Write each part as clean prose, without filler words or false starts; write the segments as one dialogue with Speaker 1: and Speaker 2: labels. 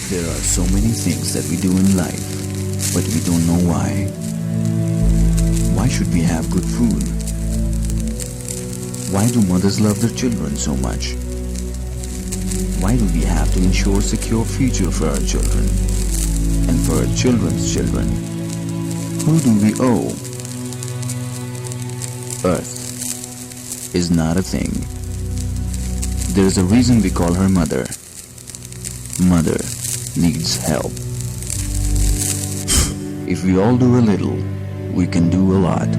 Speaker 1: There are so many things that we do in life, but we don't know why. Why should we have good food? Why do mothers love their children so much? Why do we have to ensure a secure future for our children and for our children's children? Who do we owe? Earth is not a thing. There is a reason we call her mother. Mother needs help. If we all do a little, we can do a lot.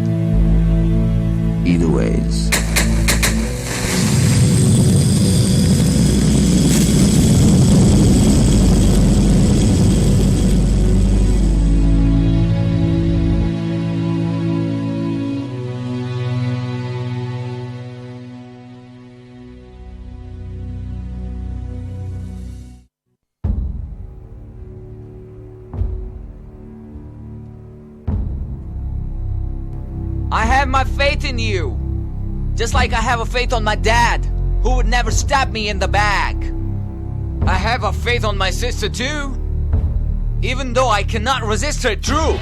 Speaker 1: Either ways.
Speaker 2: I have my faith in you. Just like I have a faith on my dad, who would never stab me in the back. I have a faith on my sister too, even though I cannot resist her truth.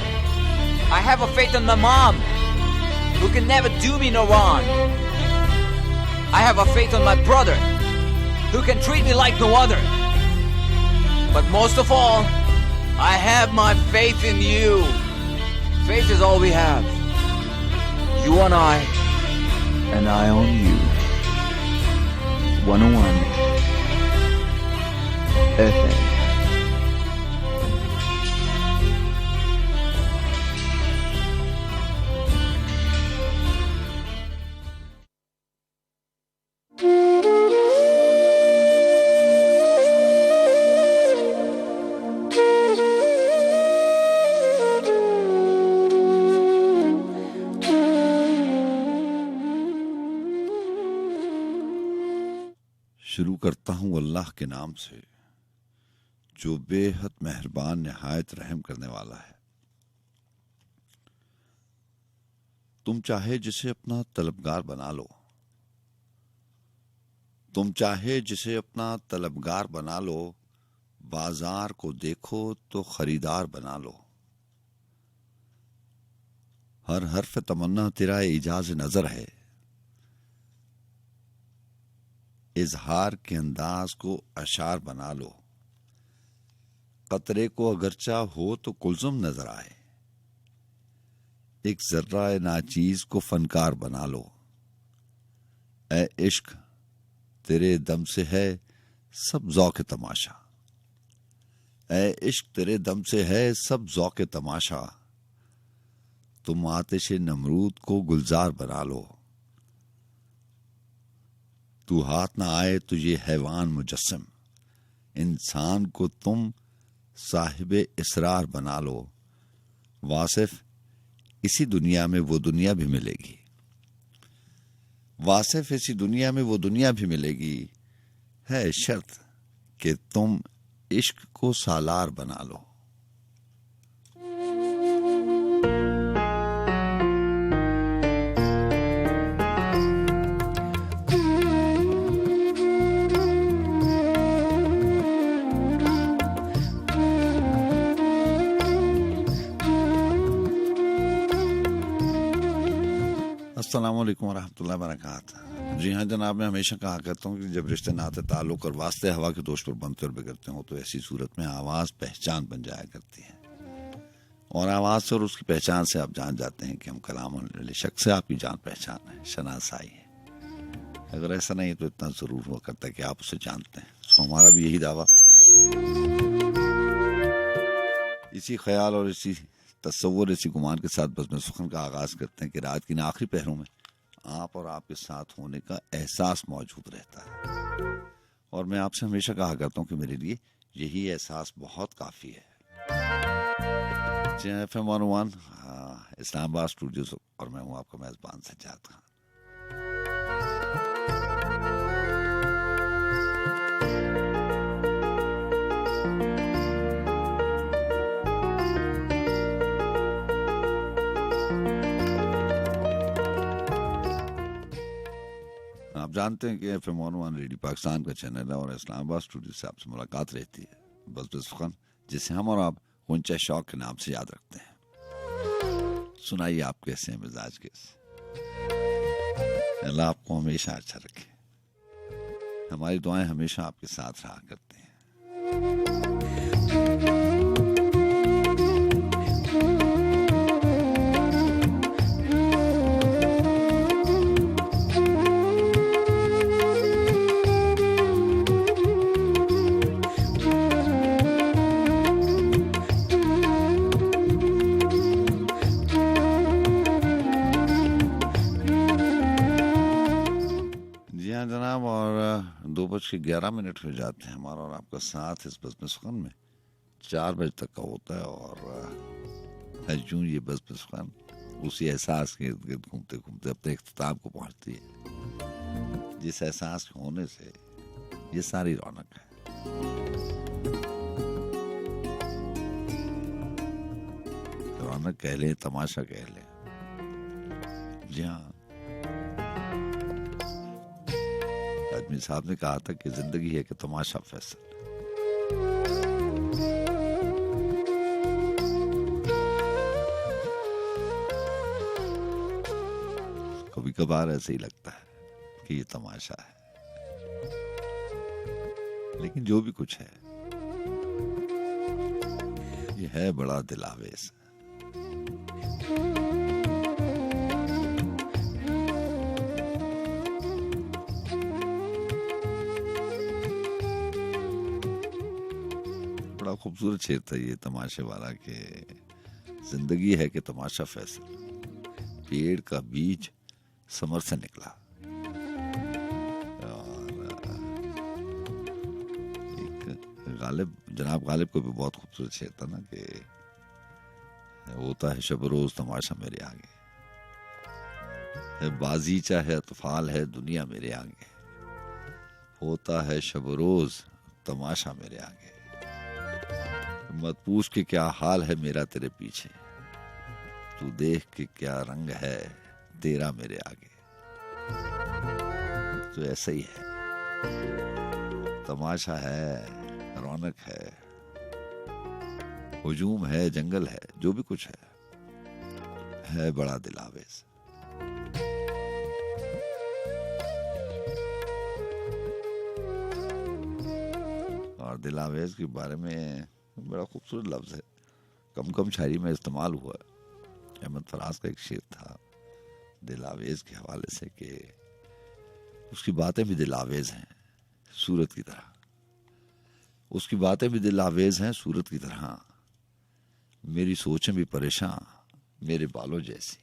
Speaker 2: I have a faith on my mom, who can never do me no wrong. I have a faith on my brother, who can treat me like no other. But most of all, I have my faith in you. Faith is all we have. You and I
Speaker 1: on you. 101 FM.
Speaker 3: शुरू करता हूँ अल्लाह के नाम से, जो बेहद मेहरबान निहायत रहम करने वाला है। तुम चाहे जिसे अपना तलबगार बना लो, तुम चाहे जिसे अपना तलबगार बना लो, बाजार को देखो तो खरीदार बना लो। हर हर्फ तमन्ना तेरा इजाज नजर है, इजहार के अंदाज को अशार बना लो। कतरे को अगरचा हो तो कुलजुम नजर आए, एक जर्रा नाचीज को फनकार बना लो। ए इश्क तेरे दम से है सब ज़ौक़ तमाशा, ए इश्क तेरे दम से है सब ज़ौक़ तमाशा। तुम आतिश नमरूद को गुलजार बना लो, तू हाथ ना आए तो ये हैवान मुजस्सम। इंसान को तुम साहिबे इसरार बना लो। वासिफ इसी दुनिया में वो दुनिया भी मिलेगी, वासिफ इसी दुनिया में वो दुनिया भी मिलेगी। है शर्त कि तुम इश्क को सालार बना लो। अस्सलाम वालेकुम रहमतुल्लाहि व बरकातहू। जी हाँ जनाब, मैं हमेशा कहा करता हूँ कि जब रिश्ते नाते ताल्लुक और वास्ते हवा के दोष पर बनते और बिगड़ते हो तो ऐसी सूरत में आवाज़ पहचान बन जाया करती है, और आवाज़ से और उसकी पहचान से आप जान जाते हैं कि हम कलाम होने वाले शख्स से आपकी जान पहचान है, शनासाई है। अगर ऐसा नहीं तो इतना ज़रूर हुआ करता है कि आप उसे जानते हैं। तो हमारा भी यही दावा, इसी ख्याल और इसी तस्वुर, इसी गुमान के साथ बज़्म सुखन का आगाज़ करते हैं कि रात की आखिरी पहरों में आप और आपके साथ होने का एहसास मौजूद रहता है। और मैं आपसे हमेशा कहा करता हूँ कि मेरे लिए यही एहसास बहुत काफ़ी है। FM 101 इस्लामाबाद स्टूडियोज, और मैं हूँ आपका मेज़बान सज्जाद खान। आप जानते हैं कि FM 101 रेडियो पाकिस्तान का चैनल है और इस्लामाबाद स्टूडियो से आपसे मुलाकात रहती है। बज़्म सुख़न, जिसे हम और आप गुंचा शौक के नाम से याद रखते हैं। सुनाइए आप कैसे हैं मिजाज के। अल्लाह आपको हमेशा अच्छा रखे। हमारी दुआएं हमेशा आपके साथ रहा करते हैं। जनाब, और 2:11 हो जाते हैं। हमारा और आपका साथ इस बज़्म सुख़न में 4 बजे तक का होता है, और यूं ये बज़्म सुख़न उसी एहसास के इर्द गिर्द घूमते घूमते अपने इख्तिताम को पहुंचती है, जिस एहसास के होने से ये सारी रौनक है। रौनक कह लें, तमाशा कह लें। जी हाँ, आदमी साहब ने कहा था कि जिंदगी है कि तमाशा फैसल। कभी कभार ऐसे ही लगता है कि ये तमाशा है, लेकिन जो भी कुछ है ये है बड़ा दिलावेज। बड़ा खूबसूरत शेर था ये तमाशे वाला कि जिंदगी है कि तमाशा फैसल, पेड़ का बीज समर से निकला। और एक जनाब गालिब को भी बहुत खूबसूरत शेर था ना कि होता है शब रोज तमाशा मेरे आगे, है बाजीचा है अतफाल है दुनिया मेरे आगे, होता है शब रोज तमाशा मेरे आगे, मत पूछ के क्या हाल है मेरा तेरे पीछे, तू देख के क्या रंग है तेरा मेरे आगे। तो ऐसा ही है, तमाशा है, रौनक है, हुजूम है, जंगल है, जो भी कुछ है बड़ा दिलावेज। और दिलावेज के बारे में बड़ा खूबसूरत लफ्ज है, कम कम शायरी में इस्तेमाल हुआ। अहमद फराज का एक शेर था दिलावेज के हवाले से कि उसकी बातें भी दिलावेज हैं सूरत की तरह, उसकी बातें भी दिलावेज हैं सूरत की तरह, मेरी सोचें भी परेशान मेरे बालों जैसी।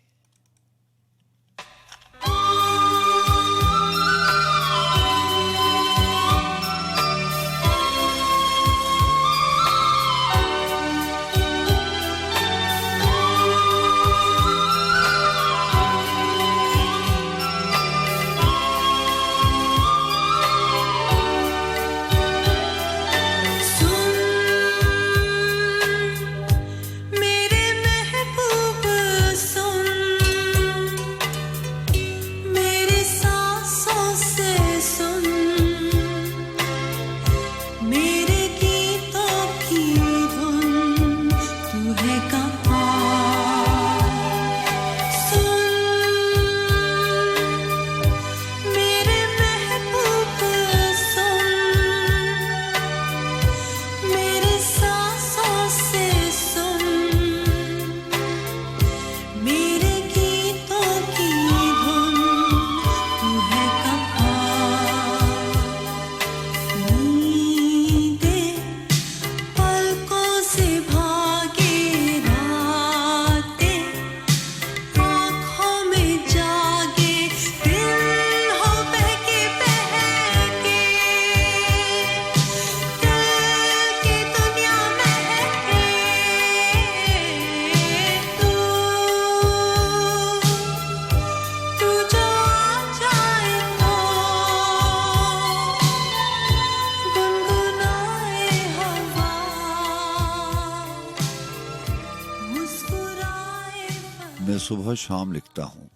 Speaker 3: मैं सुबह शाम लिखता हूँ,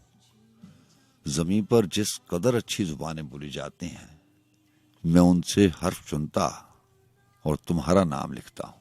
Speaker 3: जमीन पर जिस कदर अच्छी जुबानें बोली जाती हैं, मैं उनसे हर्फ चुनता और तुम्हारा नाम लिखता हूं।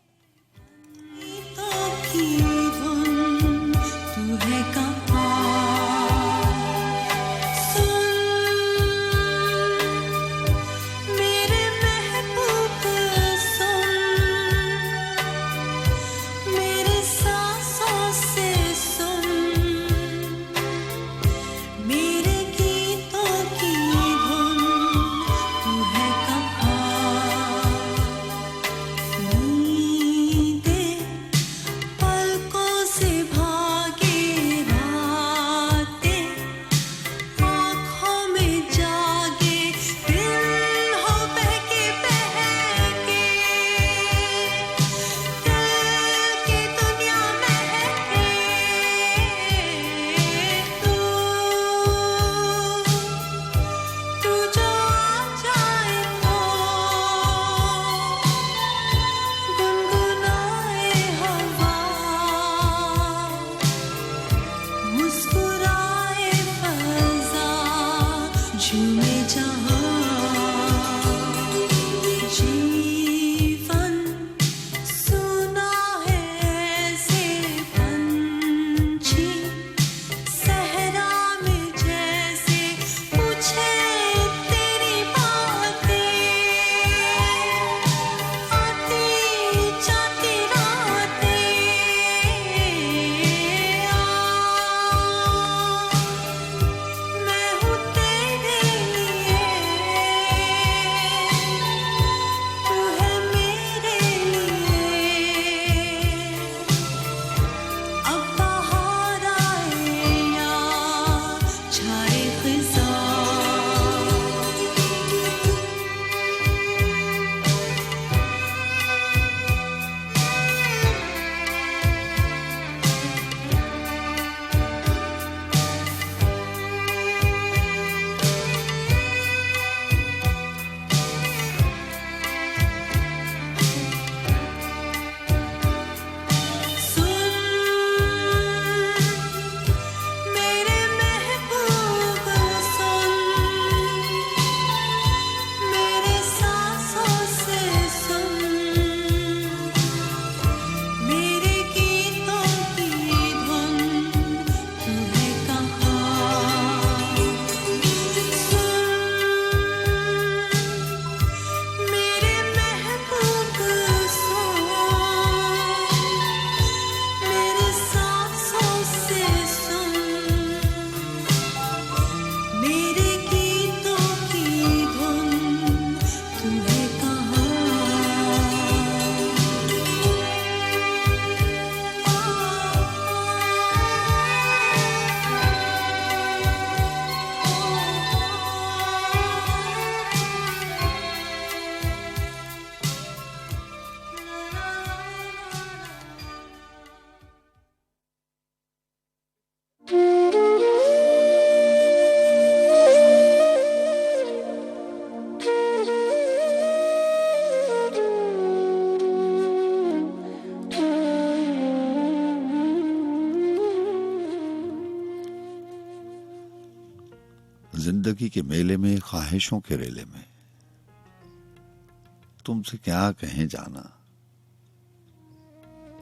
Speaker 3: जिंदगी के मेले में, ख्वाहिशों के रेले में, तुमसे क्या कहें जाना,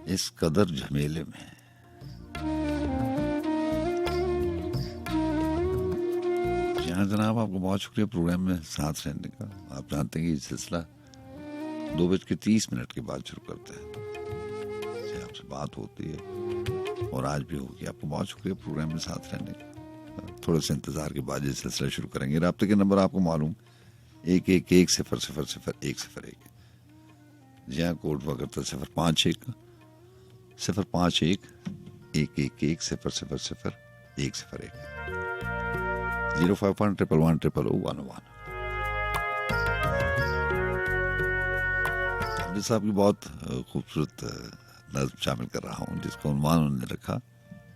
Speaker 3: इस कदर झमेले में। जहां जनाब, आपको बहुत शुक्रिया प्रोग्राम में साथ रहने का। आप जानते हैं कि ये सिलसिला 2:30 के बाद शुरू करते हैं। आपसे बात होती है और आज भी होगी। आपको बहुत शुक्रिया प्रोग्राम में साथ रहने का। थोड़े से इंतजार के बाद ये सिलसिला शुरू करेंगे। राब्ते के नंबर आपको मालूम 111000101। जी हाँ, कोड हुआ करता 051 051 111 000 101 051 111 111। हामिद साहब की बहुत खूबसूरत नज़्म शामिल कर रहा हूँ, जिसको उन्वान उन्होंने रखा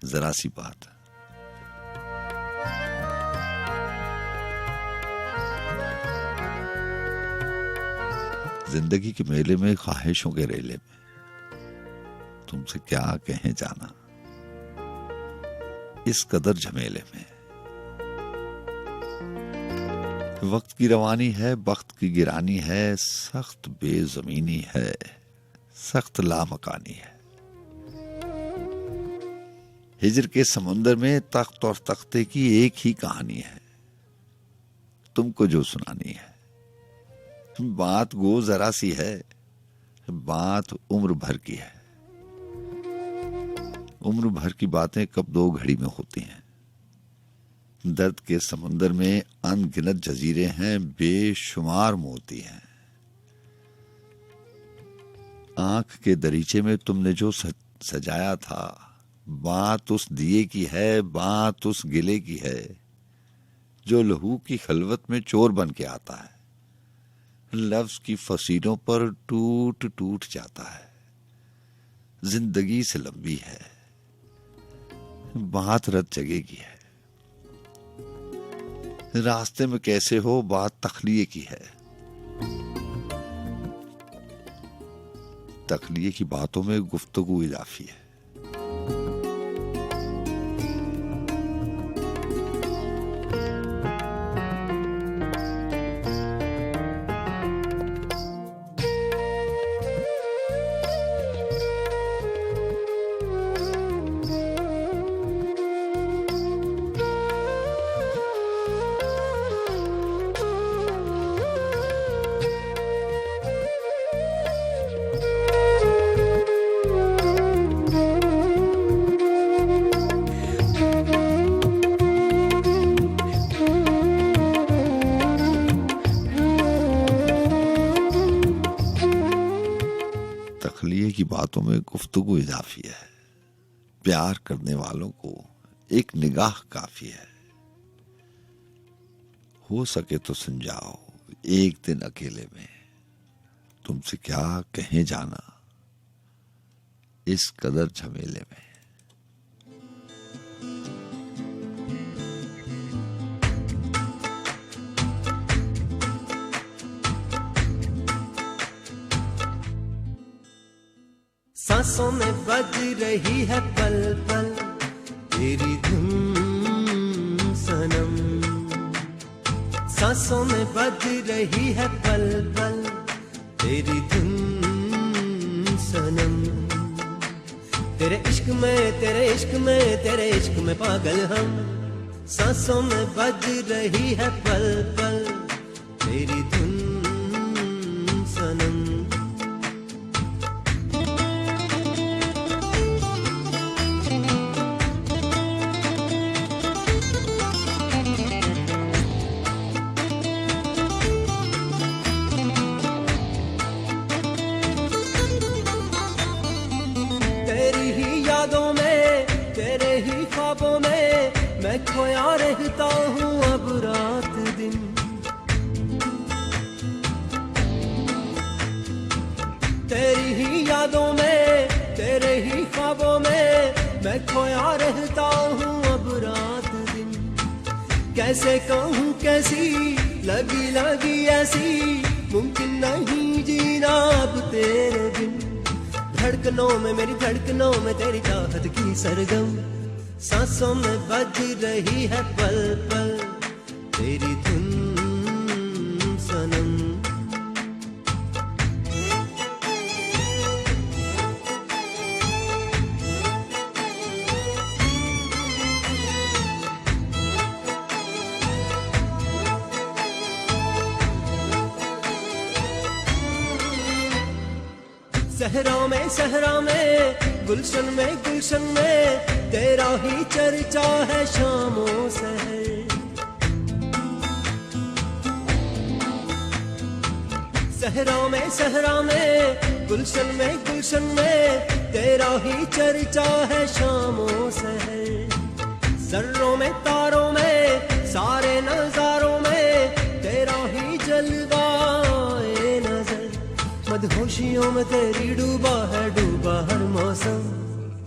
Speaker 3: जरा सी बात। जिंदगी के मेले में, ख्वाहिशों के रेले में, तुमसे क्या कहें जाना, इस कदर झमेले में। वक्त की रवानी है, वक्त की गिरानी है, सख्त बेजमीनी है, सख्त लामकानी है। हिजर के समुंदर में तख्त और तख्ते की एक ही कहानी है, तुमको जो सुनानी है। बात गो जरा सी है, बात उम्र भर की है। उम्र भर की बातें कब दो घड़ी में होती हैं। दर्द के समुंदर में अनगिनत जजीरे हैं, बेशुमार मोती हैं। आंख के दरीचे में तुमने जो सजाया था, बात उस दिए की है, बात उस गिले की है जो लहू की खलवत में चोर बन के आता है, लफ्ज की फसीलों पर टूट टूट जाता है। जिंदगी से लंबी है, बात रत जगह की है। रास्ते में कैसे हो, बात तखलिए की है। तखलिए की बातों में गुफ्तगू इजाफी है। तखलिए की बातों में गुफ्तगू इजाफी है। प्यार करने वालों को एक निगाह काफी है। हो सके तो सुन जाओ एक दिन अकेले में, तुमसे क्या कहे जाना इस कदर झमेले में।
Speaker 4: सांसों में बज रही है पल पल तेरी धुन सनम। सांसों में बज रही है पल पल तेरी धुन सनम। तेरे इश्क में तेरे इश्क में तेरे इश्क में पागल हम। सांसों में बज रही है पल पल तेरी धुन सनम। मैं खोया रहता हूँ अब रात दिन। तेरी ही यादों में तेरे ही ख्वाबों में मैं खोया रहता हूँ अब रात दिन। कैसे कहूँ कैसी लगी लगी ऐसी, मुमकिन नहीं जीना अब तेरे बिन। धड़कनों में मेरी धड़कनों में तेरी चाहत की सरगम। सांसों में बज रही है पल पल तेरी धुन सनम। सहरा में गुलशन में गुलशन में तेरा ही चर्चा है शामों सहर। सहरा में गुलशन में तेरा ही चर्चा है शामों सहर। जर्रों में तारों में सारे नजारों में तेरा ही जलवाए नजर। मदहोशियों में तेरी डूबा है डूबा हर मौसम।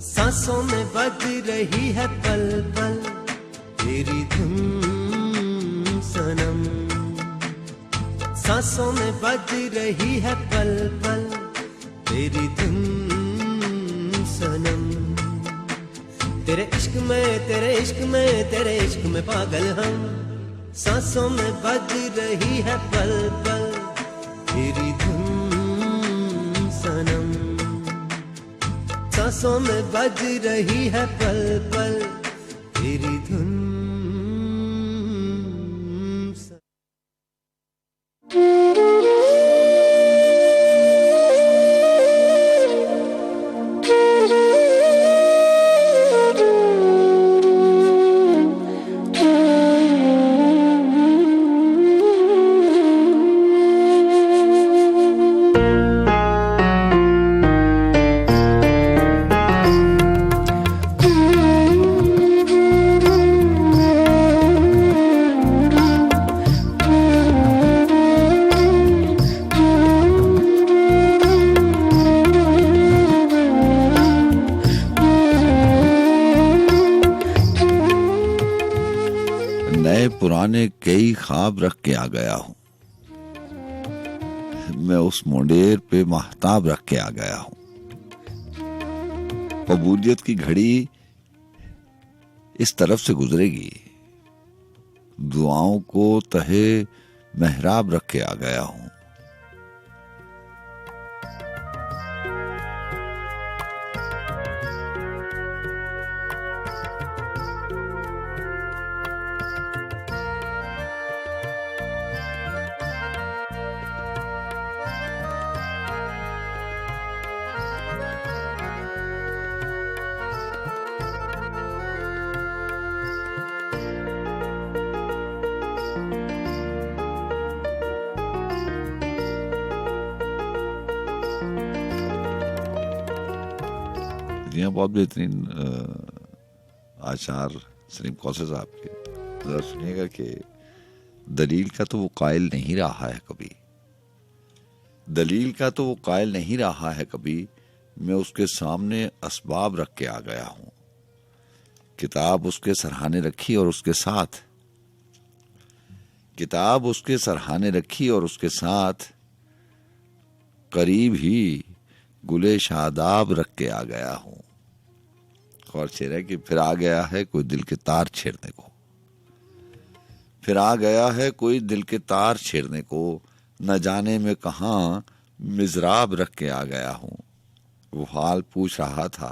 Speaker 4: सांसों में बज रही है पल पल तेरी धुन सनम। सांसों में बज रही है पल पल तेरी धुन सनम। तेरे इश्क में तेरे इश्क में तेरे इश्क में पागल हम। सांसों में बज रही है पल पल तेरी धुन सनम, सांसों में बज रही है पल पल तेरी धुन सनम।
Speaker 3: नए पुराने कई ख्वाब रख के आ गया हूं, मैं उस मुंडेर पे महताब रख के आ गया हूं। कबूलियत की घड़ी इस तरफ से गुजरेगी, दुआओं को तहे मेहराब रख के आ गया हूं। यहाँ बहुत बेहतरीन आचार सलीम कौसर साहब के, जरा सुनिएगा कि दलील का तो वो कायल नहीं रहा है कभी, दलील का तो वो कायल नहीं रहा है कभी, मैं उसके सामने असबाब रख के आ गया हूं। किताब उसके सरहाने रखी और उसके साथ, किताब उसके सरहाने रखी और उसके साथ करीब ही गुले शादाब रख के आ गया हूं। और शेर है कि फिर आ गया है कोई दिल के तार छेड़ने को, फिर आ गया है कोई दिल के तार छेड़ने को, न जाने में कहां मिजराब रख के आ गया हूं। वो हाल पूछ रहा था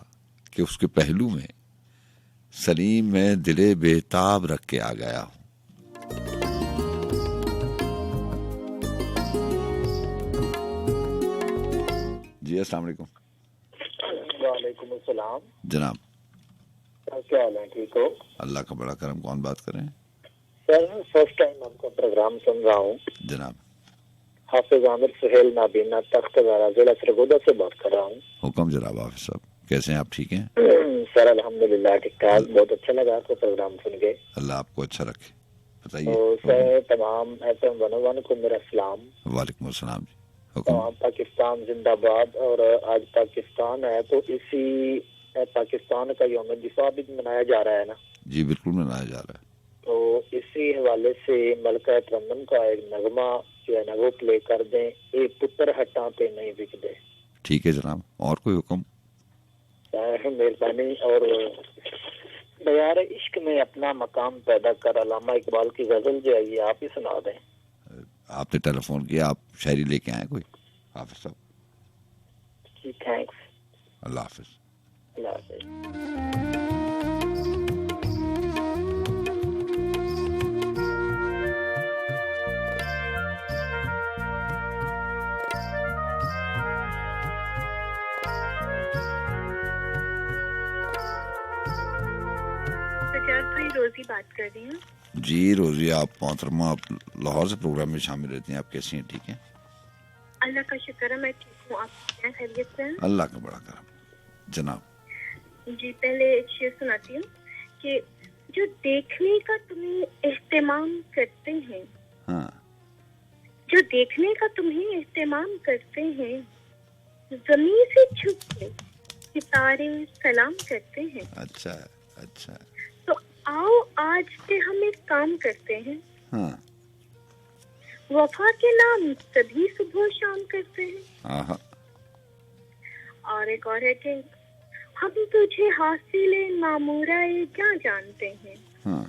Speaker 3: कि उसके पहलू में सलीम में दिले बेताब रख के आ गया हूं। जी अस्सलाम वालेकुम।
Speaker 5: वालेकुम अस्सलाम
Speaker 3: जनाब,
Speaker 5: क्या हाल है? ठीक हो?
Speaker 3: अल्लाह का बड़ा करम। कौन बात कर रहे हैं?
Speaker 5: सर फर्स्ट टाइम आपका प्रोग्राम सुन रहा हूँ।
Speaker 3: जनाब,
Speaker 5: हाफिज आमिर सुहेल नाबीना तख्त जिला सरगोदा से बात कर रहा हूँ।
Speaker 3: हुक्म जनाब। हाफिज साहब कैसे हैं आप? ठीक हैं
Speaker 5: सर अल्हम्दुलिल्लाह ठीक ठाक, बहुत अच्छा लगा आपका प्रोग्राम सुन के।
Speaker 3: अल्लाह आपको अच्छा रखे। बताइए।
Speaker 5: तो सर तमाम FM 101 को मेरा सलाम।
Speaker 3: वालेकुम अस्सलाम जी।
Speaker 5: तमाम पाकिस्तान जिंदाबाद। और आज पाकिस्तान है तो इसी पाकिस्तान का यौम दिफा भी मनाया जा रहा है ना?
Speaker 3: जी बिल्कुल मनाया जा रहा है।
Speaker 5: तो इसी हवाले से मलका तरन्नुम का एक नगमा जो है ना वो प्ले कर दें, ए पुत्र हटा पे नहीं बिकदे।
Speaker 3: ठीक है जनाब, और कोई हुक्म?
Speaker 5: मेहरबानी। और बयार इश्क में अपना मकाम पैदा कर, अल्लामा इकबाल की गजल जो है ये आप ही सुना दें।
Speaker 3: आपने टेलीफोन किया, आप शायरी लेके आए कोई? हाफिज साहब
Speaker 5: जी थैंक्स।
Speaker 3: अल्लाह हाफिज।
Speaker 5: अल्लाह हाफिज।
Speaker 6: रोजी बात कर रही हूँ।
Speaker 3: जी रोजी, आप मोहतरमा, आप लाहौर से प्रोग्राम में शामिल रहती हैं। आप कैसी हैं? ठीक हैं?
Speaker 6: अल्लाह का शुक्र है मैं ठीक हूँ। आप क्या खैरियत से हैं?
Speaker 3: अल्लाह का बड़ा करम। जनाब
Speaker 6: जी पहले एक शेर सुनाती हूँ कि जो देखने का तुम्हें एहतमाम करते हैं,
Speaker 3: हाँ,
Speaker 6: जो देखने का तुम्हें एहतमाम करते हैं, जमीन से झुक के सितारे सलाम करते हैं।
Speaker 3: अच्छा अच्छा।
Speaker 6: तो आओ आज से हम एक काम करते हैं।
Speaker 3: हाँ
Speaker 6: वफा के नाम सभी सुबह शाम करते हैं।
Speaker 3: हाँ।
Speaker 6: और एक और है कि हम तुझे हासिल मामूरा क्या जानते हैं।
Speaker 3: हाँ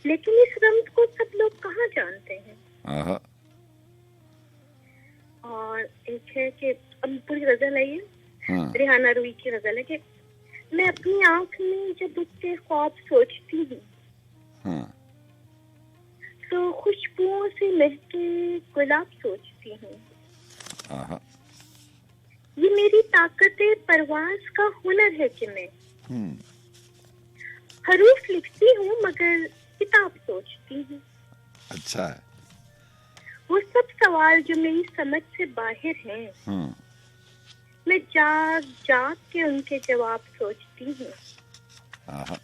Speaker 6: लेकिन इस रम्ज को सब लोग कहाँ जानते हैं।
Speaker 3: आहा,
Speaker 6: और एक है कि अब पूरी गजल है ये,
Speaker 3: हाँ,
Speaker 6: रिहाना रूही की गजल है कि मैं अपनी आंख में जब उसके ख्वाब सोचती हूँ
Speaker 3: हाँ,
Speaker 6: तो खुशबुओं से महके गुलाब सोचती हूँ।
Speaker 3: आहा,
Speaker 6: ये मेरी ताकत परवाज का हुनर है कि मैं हरूफ लिखती हूँ मगर किताब सोचती हूँ।
Speaker 3: अच्छा है।
Speaker 6: वो सब सवाल जो मेरी समझ से बाहर हैं,
Speaker 3: हाँ,
Speaker 6: मैं जाग जाग के उनके जवाब सोचती हूँ।
Speaker 3: आहा,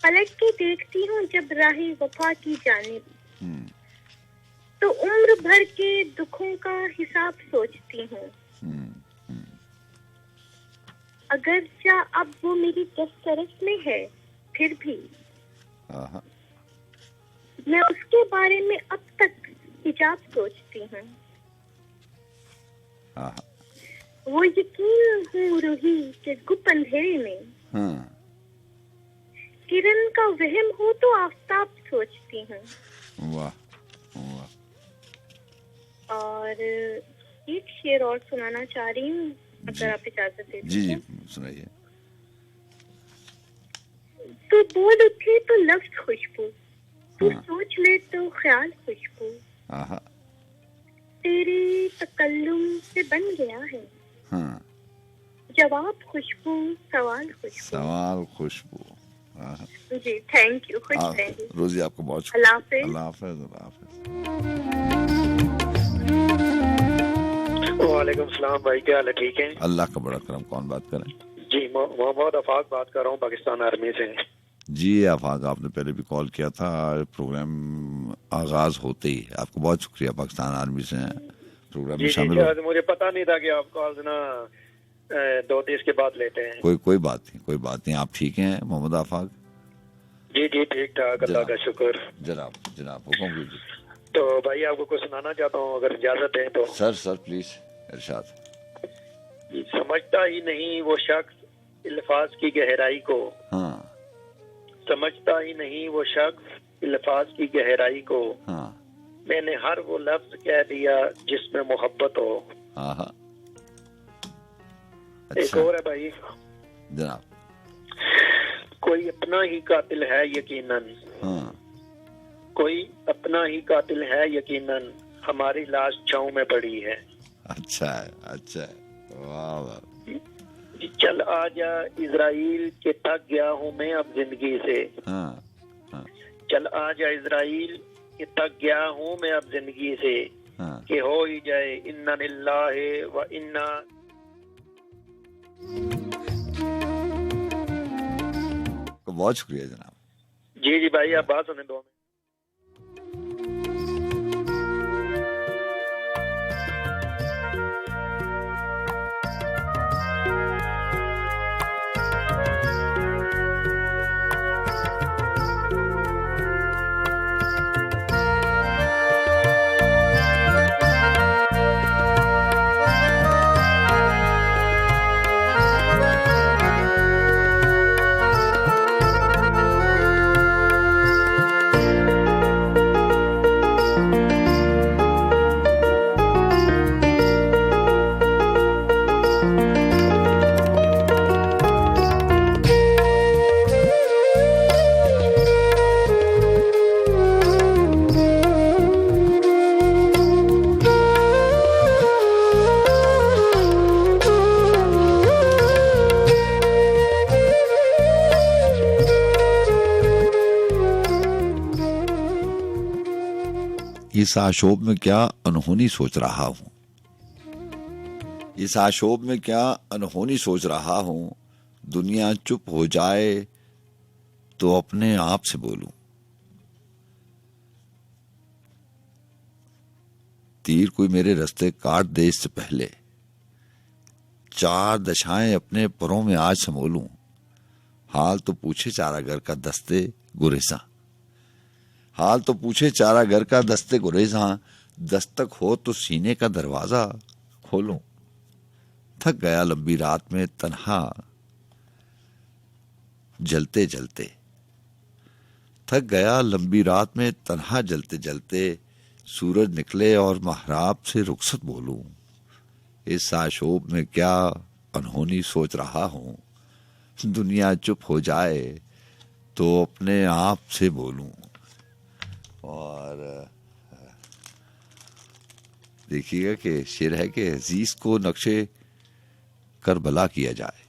Speaker 6: पलट के देखती हूँ जब राही वफा की जानिब,
Speaker 3: हम्म,
Speaker 6: तो उम्र भर के दुखों का हिसाब सोचती हूँ। अगरचा अब वो मेरी दस्तरस में है, फिर भी
Speaker 3: आहा,
Speaker 6: मैं उसके बारे में अब तक हिजाब सोचती हूँ।
Speaker 3: आहा,
Speaker 6: वो यकीन हूँ रूही के गुप अंधेरे में,
Speaker 3: हाँ,
Speaker 6: किरण का वहम हो तो आफताब सोचती हूँ।
Speaker 3: वाह वाह,
Speaker 6: और एक शेर और सुनाना चाह रही हूँ, अगर आप इजाजत दें।
Speaker 3: जी जी सुनाइए।
Speaker 6: तो बोल उठे तो लफ्ज खुशबू, तू
Speaker 3: हाँ,
Speaker 6: सोच ले तो ख्याल खुशबू,
Speaker 3: आहा,
Speaker 6: तेरे तकल्लुम से बन गया है
Speaker 3: हाँ,
Speaker 6: जवाब खुशबू, सवाल खुशबू।
Speaker 3: सवाल खुशबू। आहा,
Speaker 6: जी थैंक यू, खुश रहिए।
Speaker 3: रोजी आपको बहुत
Speaker 6: अल्लाह हाफिज।
Speaker 3: अल्लाह हाफिज, अल्लाह हाफिज।
Speaker 7: वालेकुम सलाम भाई, क्या हाल है? ठीक है,
Speaker 3: अल्लाह का बड़ा करम। कौन बात करें?
Speaker 7: जी मोहम्मद अफाक बात कर रहा हूँ पाकिस्तान आर्मी से।
Speaker 3: जी आफाक, आपने पहले भी कॉल किया था, प्रोग्राम आगाज होते ही। आपको बहुत शुक्रिया, पाकिस्तान आर्मी से हैं, प्रोग्राम में
Speaker 7: जी
Speaker 3: शामिल
Speaker 7: जी,
Speaker 3: हो।
Speaker 7: मुझे पता नहीं था कि आप कॉल ना 2 देश के बाद लेते हैं।
Speaker 3: कोई बात नहीं, कोई बात नहीं। आप ठीक हैं मोहम्मद आफाक?
Speaker 7: जी जी ठीक ठाक, अल्लाह का शुक्र।
Speaker 3: जनाब जनाब हुक्म कीजिए।
Speaker 7: तो भाई आपको कुछ सुनाना चाहता हूँ, अगर इजाजत है तो।
Speaker 3: सर प्लीज इरशाद।
Speaker 7: समझता ही नहीं वो शख्स अल्फाज की गहराई को,
Speaker 3: हाँ,
Speaker 7: समझता ही नहीं वो शख्स अल्फाज की गहराई को,
Speaker 3: हाँ,
Speaker 7: मैंने हर वो लफ्ज कह दिया जिसमें मोहब्बत हो।
Speaker 3: आहा,
Speaker 7: एक
Speaker 3: अच्छा
Speaker 7: और है भाई,
Speaker 3: जनाब।
Speaker 7: कोई अपना ही कातिल है यकीनन,
Speaker 3: हाँ,
Speaker 7: कोई अपना ही कातिल है यकीनन, हमारी लाश छांव में पड़ी है।
Speaker 3: अच्छा है, अच्छा है, वाह वाह।
Speaker 7: चल आजा इजराइल के थक गया हूँ मैं अब जिंदगी से,
Speaker 3: हाँ, हाँ,
Speaker 7: चल आजा इजराइल के थक गया हूँ मैं अब जिंदगी से,
Speaker 3: हाँ,
Speaker 7: कि हो ही जाए इन्ना लिल्लाहि व इन्ना।
Speaker 3: बहुत शुक्रिया जनाब।
Speaker 7: जी जी भाई, आप बात सुने 2 मिनट।
Speaker 3: इस आशोब में क्या अनहोनी सोच रहा हूँ, इस आशोब में क्या अनहोनी सोच रहा हूँ, दुनिया चुप हो जाए तो अपने आप से बोलूं। तीर कोई मेरे रास्ते काट दे इससे पहले, 4 दशाएं अपने परों में आज समोलूं। हाल तो पूछे चारागर का दस्ते गुरेजा, हाल तो पूछे चारागर का दस्ते गुरेजा, दस्तक हो तो सीने का दरवाजा खोलूं। थक गया लंबी रात में तन्हा जलते जलते, थक गया लंबी रात में तन्हा जलते जलते, सूरज निकले और महराब से रुखसत बोलूं। इस आशोभ में क्या अनहोनी सोच रहा हूं, दुनिया चुप हो जाए तो अपने आप से बोलूं। और देखिएगा कि शेर है कि अजीज को नक्शे करबला किया जाए,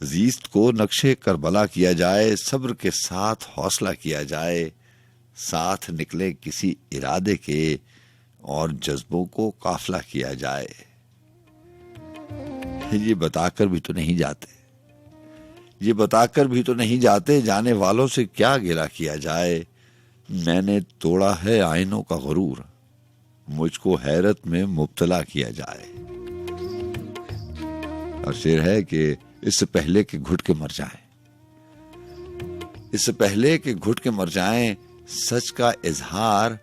Speaker 3: अजीज को नक्शे करबला किया जाए, सब्र के साथ हौसला किया जाए, साथ निकले किसी इरादे के और जज्बों को काफला किया जाए। ये बताकर भी तो नहीं जाते, ये बताकर भी तो नहीं जाते, जाने वालों से क्या गिला किया जाए। मैंने तोड़ा है आईनों का गुरूर, मुझको हैरत में मुब्तला किया जाए। और शेर है कि इससे पहले कि घुट के मर जाएं, इससे पहले कि घुट के मर जाएं, सच का इजहार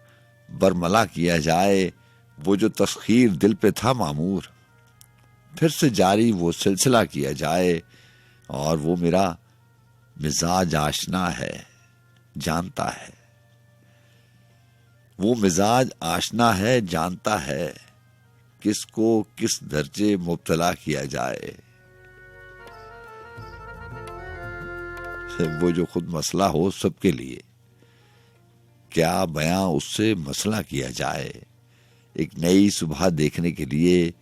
Speaker 3: बरमला किया जाए। वो जो तस्खीर दिल पे था मामूर, फिर से जारी वो सिलसिला किया जाए। और वो मेरा मिजाज आशना है, जानता है, वो मिजाज आशना है, जानता है, किसको किस दर्जे मुब्तला किया जाए। वो जो खुद मसला हो सबके लिए, क्या बयां उससे मसला किया जाए। एक नई सुबह देखने के लिए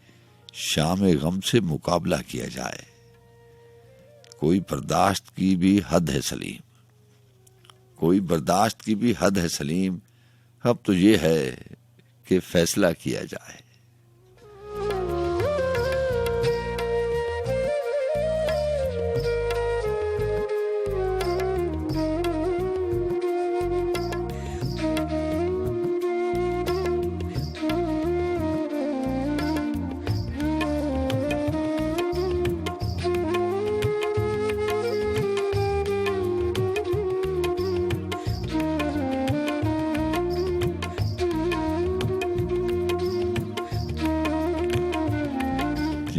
Speaker 3: शाम गम से मुकाबला किया जाए। कोई बर्दाश्त की भी हद है सलीम, कोई बर्दाश्त की भी हद है सलीम, अब तो ये है कि फैसला किया जाए।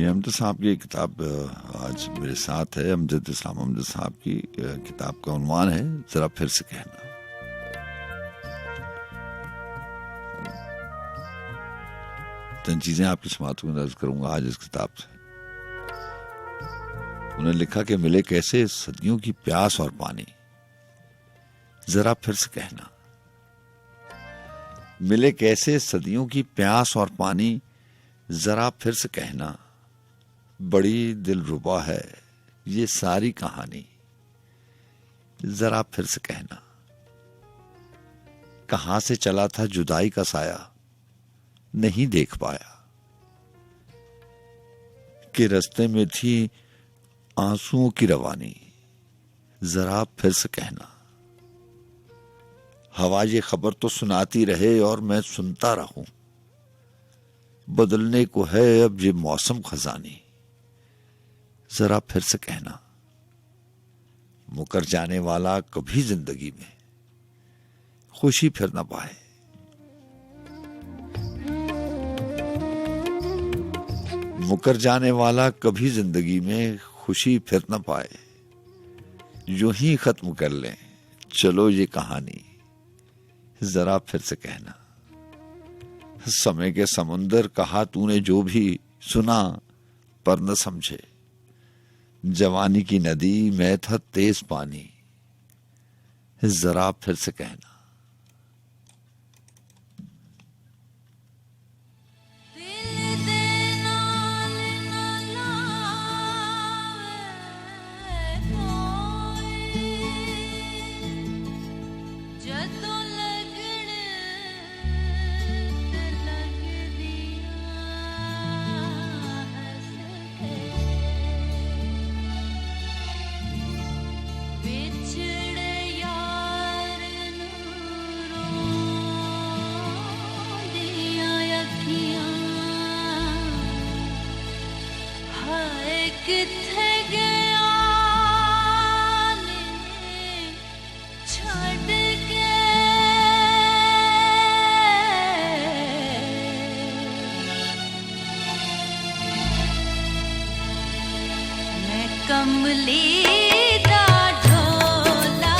Speaker 3: अमजद साहब की किताब आज मेरे साथ है। अमजद इस्लाम अमजद साहब की किताब का उन्वान है जरा फिर से कहना। चंद चीजें आपकी समात में दर्ज करूंगा आज इस किताब से। उन्होंने लिखा कि मिले कैसे सदियों की प्यास और पानी, जरा फिर से कहना। मिले कैसे सदियों की प्यास और पानी, जरा फिर से कहना। बड़ी दिलरुबा है ये सारी कहानी, जरा फिर से कहना। कहां से चला था जुदाई का साया, नहीं देख पाया, कि रास्ते में थी आंसुओं की रवानी, जरा फिर से कहना। हवा ये खबर तो सुनाती रहे और मैं सुनता रहूं, बदलने को है अब ये मौसम खजानी, जरा फिर से कहना। मुकर जाने वाला कभी जिंदगी में खुशी फिर न पाए, मुकर जाने वाला कभी जिंदगी में खुशी फिर न पाए। यूं ही खत्म कर लें चलो ये कहानी, जरा फिर से कहना। समय के समुंदर कहा तूने जो भी सुना पर न समझे, जवानी की नदी में था तेज पानी, जरा फिर से कहना।
Speaker 8: कमली दा ढोला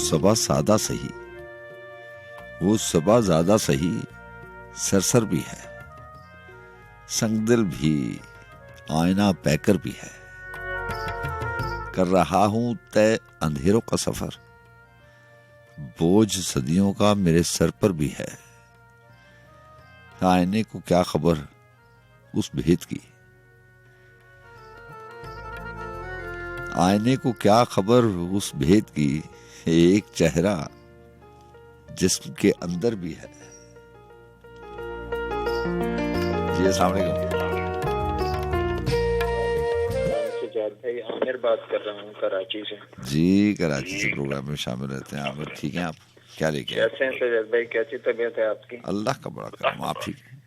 Speaker 3: सबा सादा सही, वो सबा ज्यादा सही, सरसर भी है, संगदिल भी, आईना पैकर भी है। कर रहा हूं तय अंधेरों का सफर, बोझ सदियों का मेरे सर पर भी है। आईने को क्या खबर उस भेद की, आईने को क्या खबर उस भेद की, एक चेहरा जिस्म के अंदर भी है। जी अस्सलाम वालेकुम।
Speaker 7: भाई आमिर बात कर रहा हूँ कराची से।
Speaker 3: जी कराची से प्रोग्राम में शामिल रहते हैं। आमिर ठीक हैं आप? क्या लेके
Speaker 7: कैसे हैं सजाद भाई, कैसी तबीयत है आपकी?
Speaker 3: अल्लाह का बड़ा करम, आप ठीक हैं?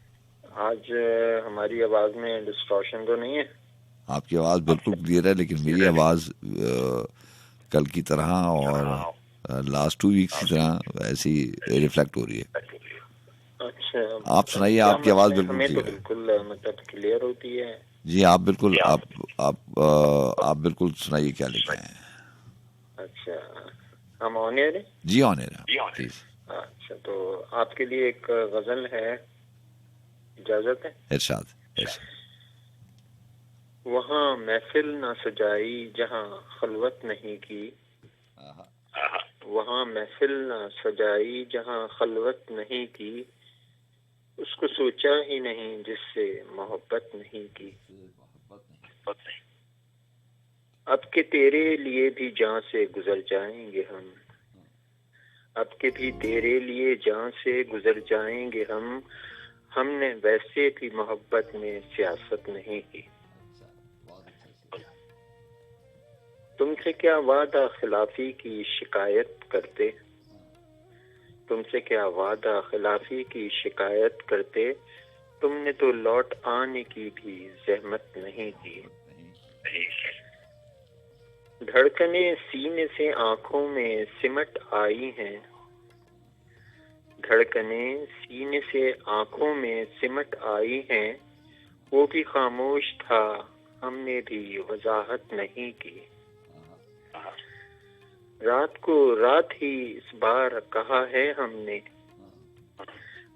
Speaker 7: आज हमारी आवाज में डिस्टॉर्शन तो नहीं है?
Speaker 3: आपकी आवाज बिल्कुल क्लियर है, लेकिन मेरी आवाज कल की तरह और लास्ट 2 वीक्स की तरह ऐसी रिफ्लेक्ट हो रही है।
Speaker 7: अच्छा,
Speaker 3: आप सुनाइए, आपकी आवाज बिल्कुल
Speaker 7: हमें तो
Speaker 3: क्लियर है।
Speaker 7: बिल्कुल मतलब क्लियर होती है।
Speaker 3: जी आप बिल्कुल आप बिल्कुल सुनाइए क्या लेके आए हैं।
Speaker 7: अच्छा, हम ऑन एयर हैं?
Speaker 3: जी ऑन एयर प्लीज।
Speaker 7: अच्छा, तो आपके लिए एक गजल है, इजाजत है?
Speaker 3: इरशाद।
Speaker 7: वहाँ महफिल न सजाई जहाँ खलवत नहीं की, वहाँ महफिल न सजाई जहाँ खलवत नहीं की, उसको सोचा ही नहीं जिससे मोहब्बत नहीं की। अब के तेरे लिए भी जान से गुजर जाएंगे हम, अब के भी तेरे लिए जान से गुजर जाएंगे हम। हमने वैसे भी मोहब्बत में सियासत नहीं की। तुमसे क्या वादा खिलाफी की शिकायत करते, तुमसे क्या वादा खिलाफी की शिकायत करते। तुमने तो लौट आने की भी जहमत नहीं की। धड़कने सीने से आंखों में सिमट आई हैं, धड़कने सीने से आंखों में सिमट आई हैं। वो भी खामोश था, हमने भी वजाहत नहीं की। रात को रात ही इस बार कहा है हमने,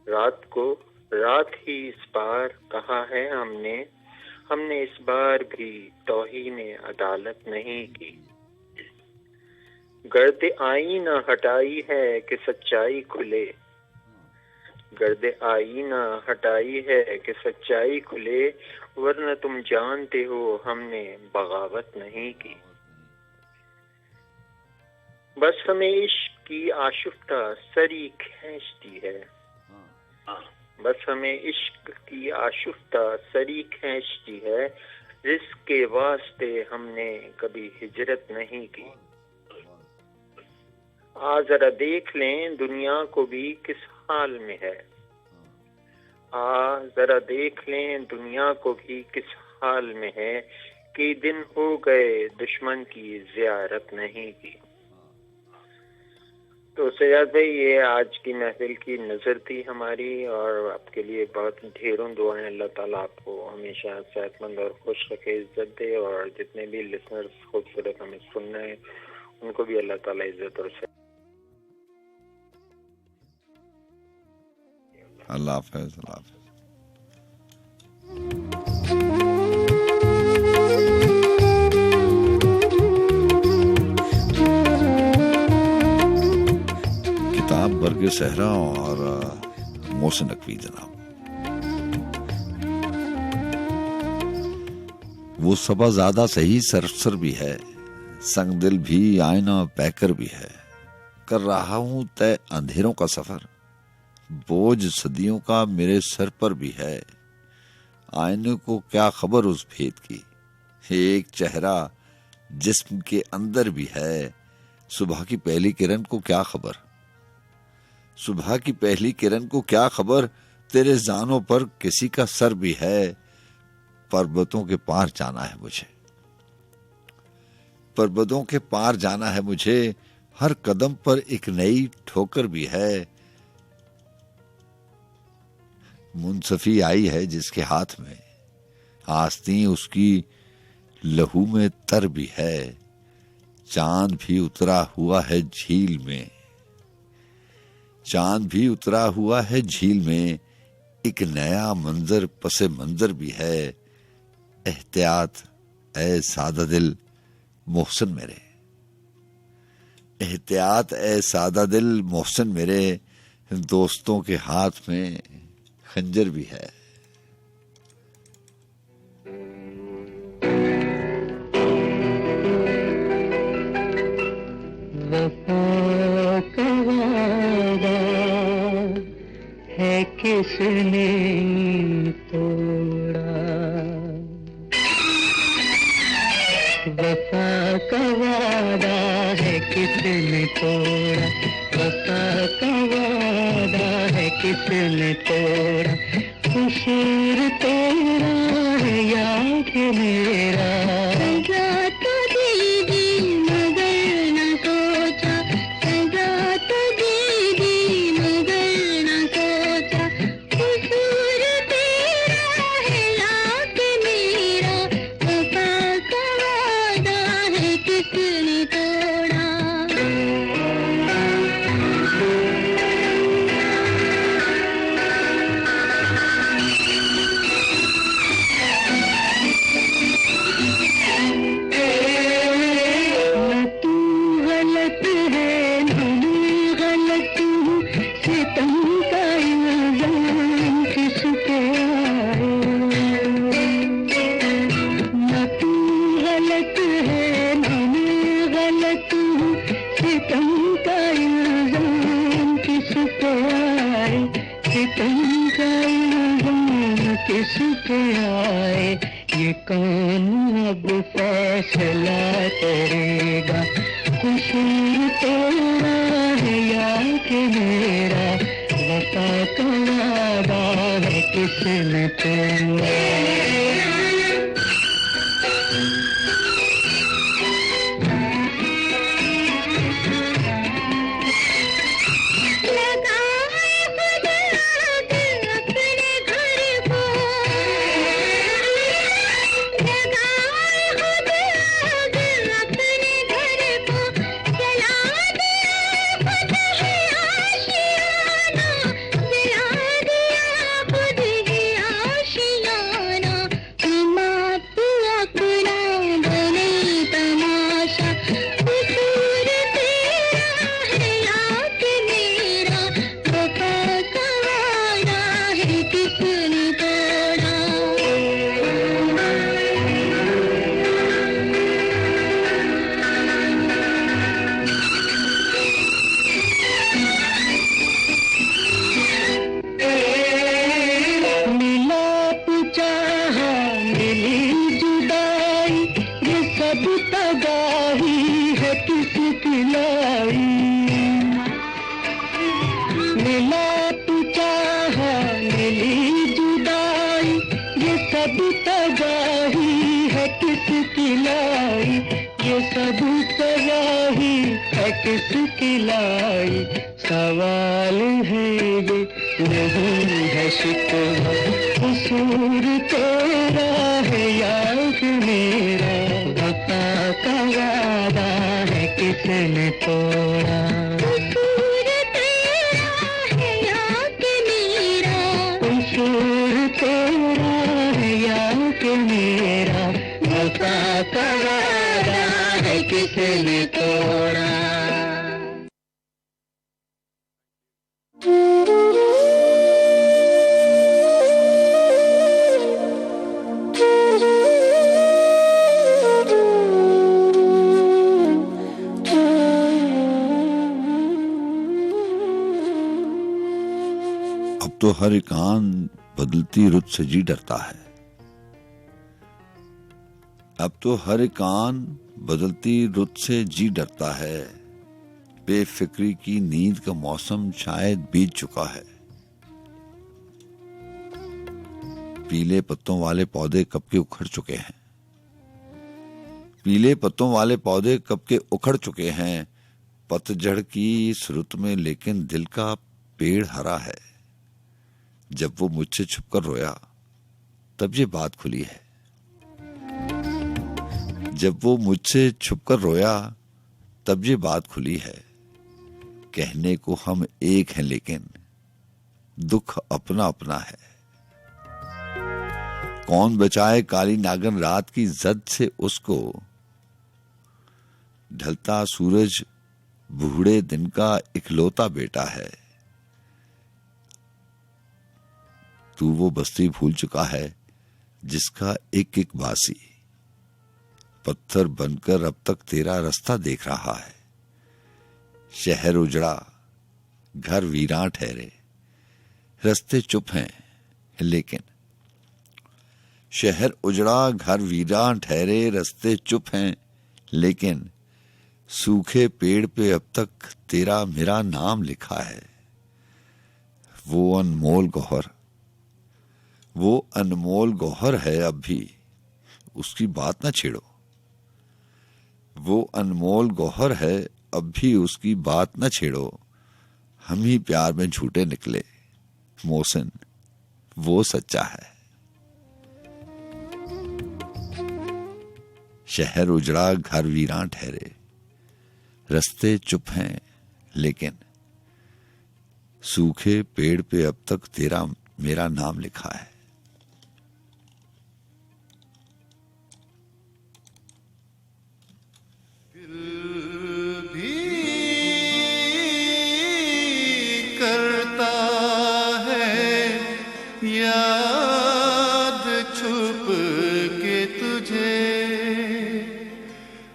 Speaker 7: रात को रात ही इस बार कहा है हमने। हमने इस बार भी तौहीन अदालत नहीं की। गर्द आईना हटाई है कि सच्चाई खुले, गर्द आईना हटाई है कि सच्चाई खुले। वरना तुम जानते हो हमने बगावत नहीं की। बस हमें इश्क की आशुफ्ता सरी खींचती है, बस हमें इश्क की आशुफ्ता सरी खींचती है। रिस्क के वास्ते हमने कभी हिजरत नहीं की। आ जरा देख लें दुनिया को भी किस हाल में है, आ जरा देख लें दुनिया को भी किस हाल में है। कई दिन हो गए दुश्मन की ज़ियारत नहीं की। तो सैयद भाई ये आज की महफिल की नज़र थी हमारी, और आपके लिए बहुत ढेरों दुआएं। अल्लाह ताला आपको हमेशा सेहतमंद और खुश रखे, इज्जत दे। और जितने भी लिसनर्स खूबसूरत हमें सुन रहे हैं उनको भी अल्लाह ताला इज्जत और
Speaker 3: अल्लाह हाफ़िज़, अल्लाह हाफ़िज़। किताब बरगे सहरा और मोहसिन नकवी जनाब। वो सबा ज्यादा सही सरसर भी है, संग दिल भी आईना पैकर भी है। कर रहा हूं तय अंधेरों का सफर, बोझ सदियों का मेरे सर पर भी है। आईने को क्या खबर उस भेद की, एक चेहरा जिस्म के अंदर भी है। सुबह की पहली किरण को क्या खबर, सुबह की पहली किरण को क्या खबर। तेरे जानों पर किसी का सर भी है। पर्वतों के पार जाना है मुझे, पर्वतों के पार जाना है मुझे। हर कदम पर एक नई ठोकर भी है। मुंसफी आई है जिसके हाथ में, आस्तीं उसकी लहू में तर भी है। चांद भी उतरा हुआ है झील में, चांद भी उतरा हुआ है झील में। एक नया मंजर पसे मंजर भी है। एहतियात ए सादा दिल मोहसिन मेरे, एहतियात ए सादा दिल मोहसिन मेरे। दोस्तों के हाथ में खंजर भी है।
Speaker 8: वफा का वादा है किसने तोड़ा, वफा का वादा है किसने तोड़ा, वफा का वादा है किसने तोड़ा। कसूर तेरा है या कि मेरा, सजा तो दी दी मगर न सोचा, सजा तो दी दी मगर न सोचा। कसूर तेरा है या कि मेरा, वफा का वादा है किसने तोड़ा। किसके आए ये कौन अब फैसला करेगा। कसूर तेरा है या कि मेरा, वफा का वादा है किसने तोड़ा। किसकी लाई सवाल है ये, नहीं है शिकवा। कसूर तेरा है या कि मेरा, वफा का वादा है किसने तोड़ा। कसूर तेरा है या कि मेरा, कसूर तेरा है या कि मेरा, वफा का वादा है किसने तोड़ा।
Speaker 3: तो हर एक आन बदलती रुत से जी डरता है। अब तो हर एक आन बदलती रुत से जी डरता है। बेफिक्री की नींद का मौसम शायद बीत चुका है। पीले पत्तों वाले पौधे कब के उखड़ चुके हैं। पीले पत्तों वाले पौधे कब के उखड़ चुके हैं। पतझड़ की इस रुत में लेकिन दिल का पेड़ हरा है। जब वो मुझसे छुपकर रोया तब ये बात खुली है। जब वो मुझसे छुपकर रोया तब ये बात खुली है। कहने को हम एक हैं लेकिन दुख अपना अपना है। कौन बचाए काली नागन रात की जद से उसको। ढलता सूरज बूढ़े दिन का इकलौता बेटा है। तू वो बस्ती भूल चुका है जिसका एक एक बासी पत्थर बनकर अब तक तेरा रास्ता देख रहा है। शहर उजड़ा घर वीरान ठहरे रास्ते चुप हैं लेकिन। शहर उजड़ा घर वीरान ठहरे रास्ते चुप हैं लेकिन। सूखे पेड़ पे अब तक तेरा मेरा नाम लिखा है। वो अनमोल गौहर, वो अनमोल गौहर है अब भी उसकी बात ना छेड़ो। वो अनमोल गौहर है अब भी उसकी बात ना छेड़ो। हम ही प्यार में झूठे निकले मोहसिन वो सच्चा है। शहर उजड़ा घर वीरान ठहरे रास्ते चुप हैं लेकिन। सूखे पेड़ पे अब तक तेरा मेरा नाम लिखा है।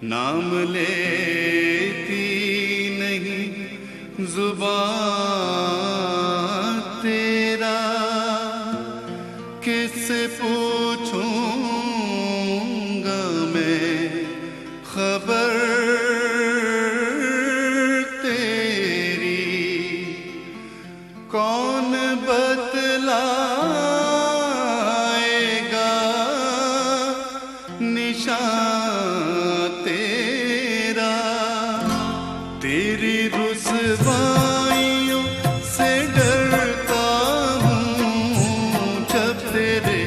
Speaker 9: नाम लेती नहीं जुबान तेरा। किससे पूछूंगा मैं खबर तेरी, कौन बतलाएगा निशान तेरा। तेरी रुसवाइयों से डरता हूँ जब तेरे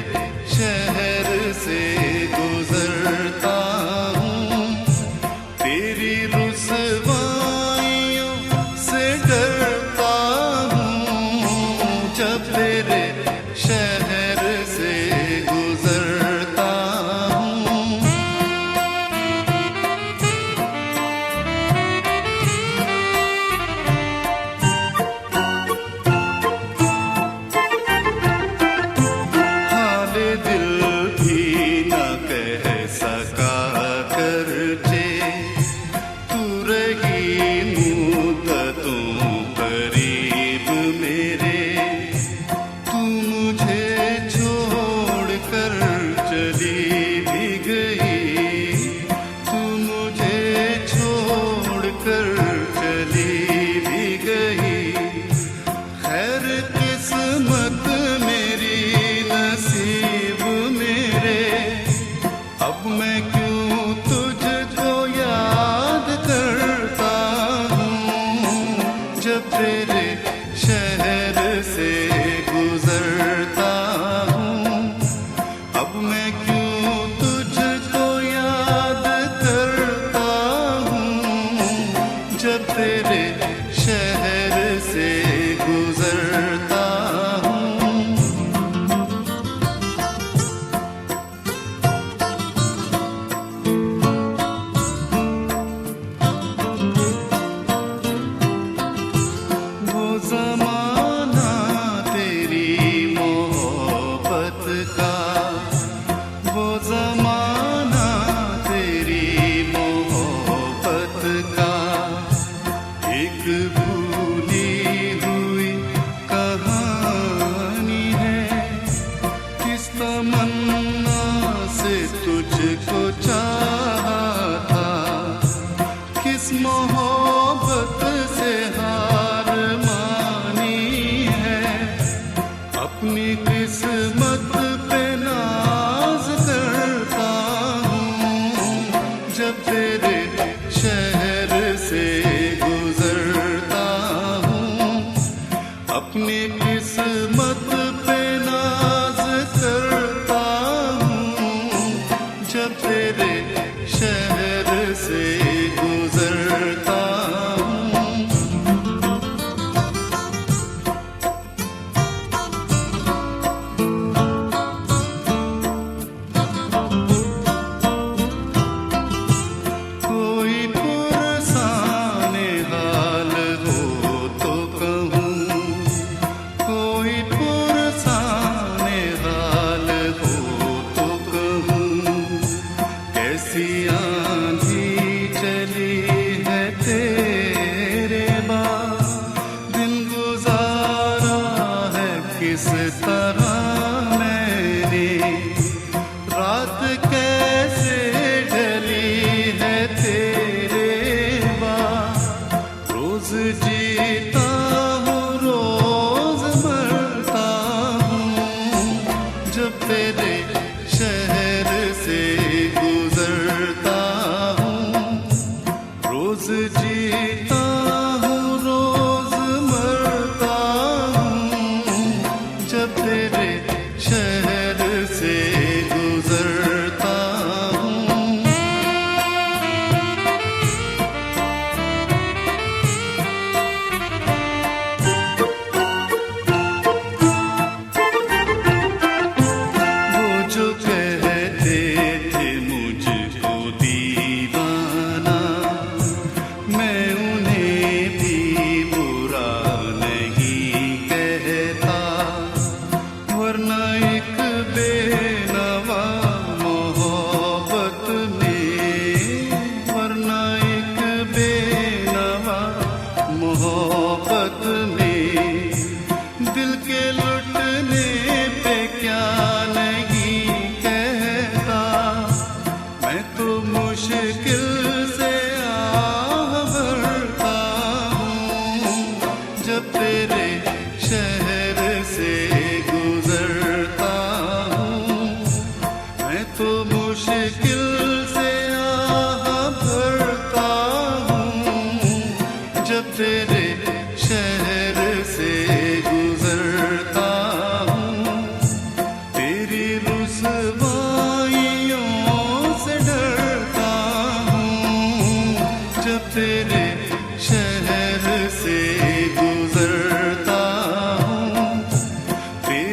Speaker 9: शहर से गुजरता हूँ। तेरी रुसवाइयों से डरता हूँ जब तेरे शहर से गुजरता हूँ। हाले दिल भी न कह सका करके, तू रही मुद्दतों करीब मेरे। तू मुझे छोड़ कर चली भी गई, तू मुझे छोड़ कर चली भी गई। खैर किस्मत मेरी नसीब मेरे, अब मैं क्यों तुझको याद करता हूँ जब तेरे शहर से गुजरता हूँ। अब मैं क्यों तुझको याद करता हूँ जब तेरे शहर से गुजरता हूँ। वो ज़माना तेरी मोहब्बत का, वो ज़माना तेरी मोहब्बत का, एक भूली हुई कहानी है। किस तमन्ना से तुझको चाहा था, किस मोहब्बत से हार मानी है। अपनी किस्मत पे नाज करता हूँ जब तेरे शहर से गुजरता हूँ। अपनी किस्मत पे नाज करता हूँ जब तेरे शहर से गुजरता हूँ। कोई पुरसाने हाल हो तो कहूँ, कोई पुरसाने हाल हो तो कहूँ। कैसी आंधी चली है तेरे बाद, दिन गुजारा है किस तरह मैंने। रात कैसे ढली है तेरे बाद, रोज जीता हूँ रोज मरता हूँ जब तेरे शहर से गुजरता हूँ। रोज जीता हूँ रोज मरता हूँ जब तेरे शहर से गुजरता हूँ। वो जो कहते थे मुझको दीवाना, मैं उन्हें भी बुरा नहीं कहता। वरना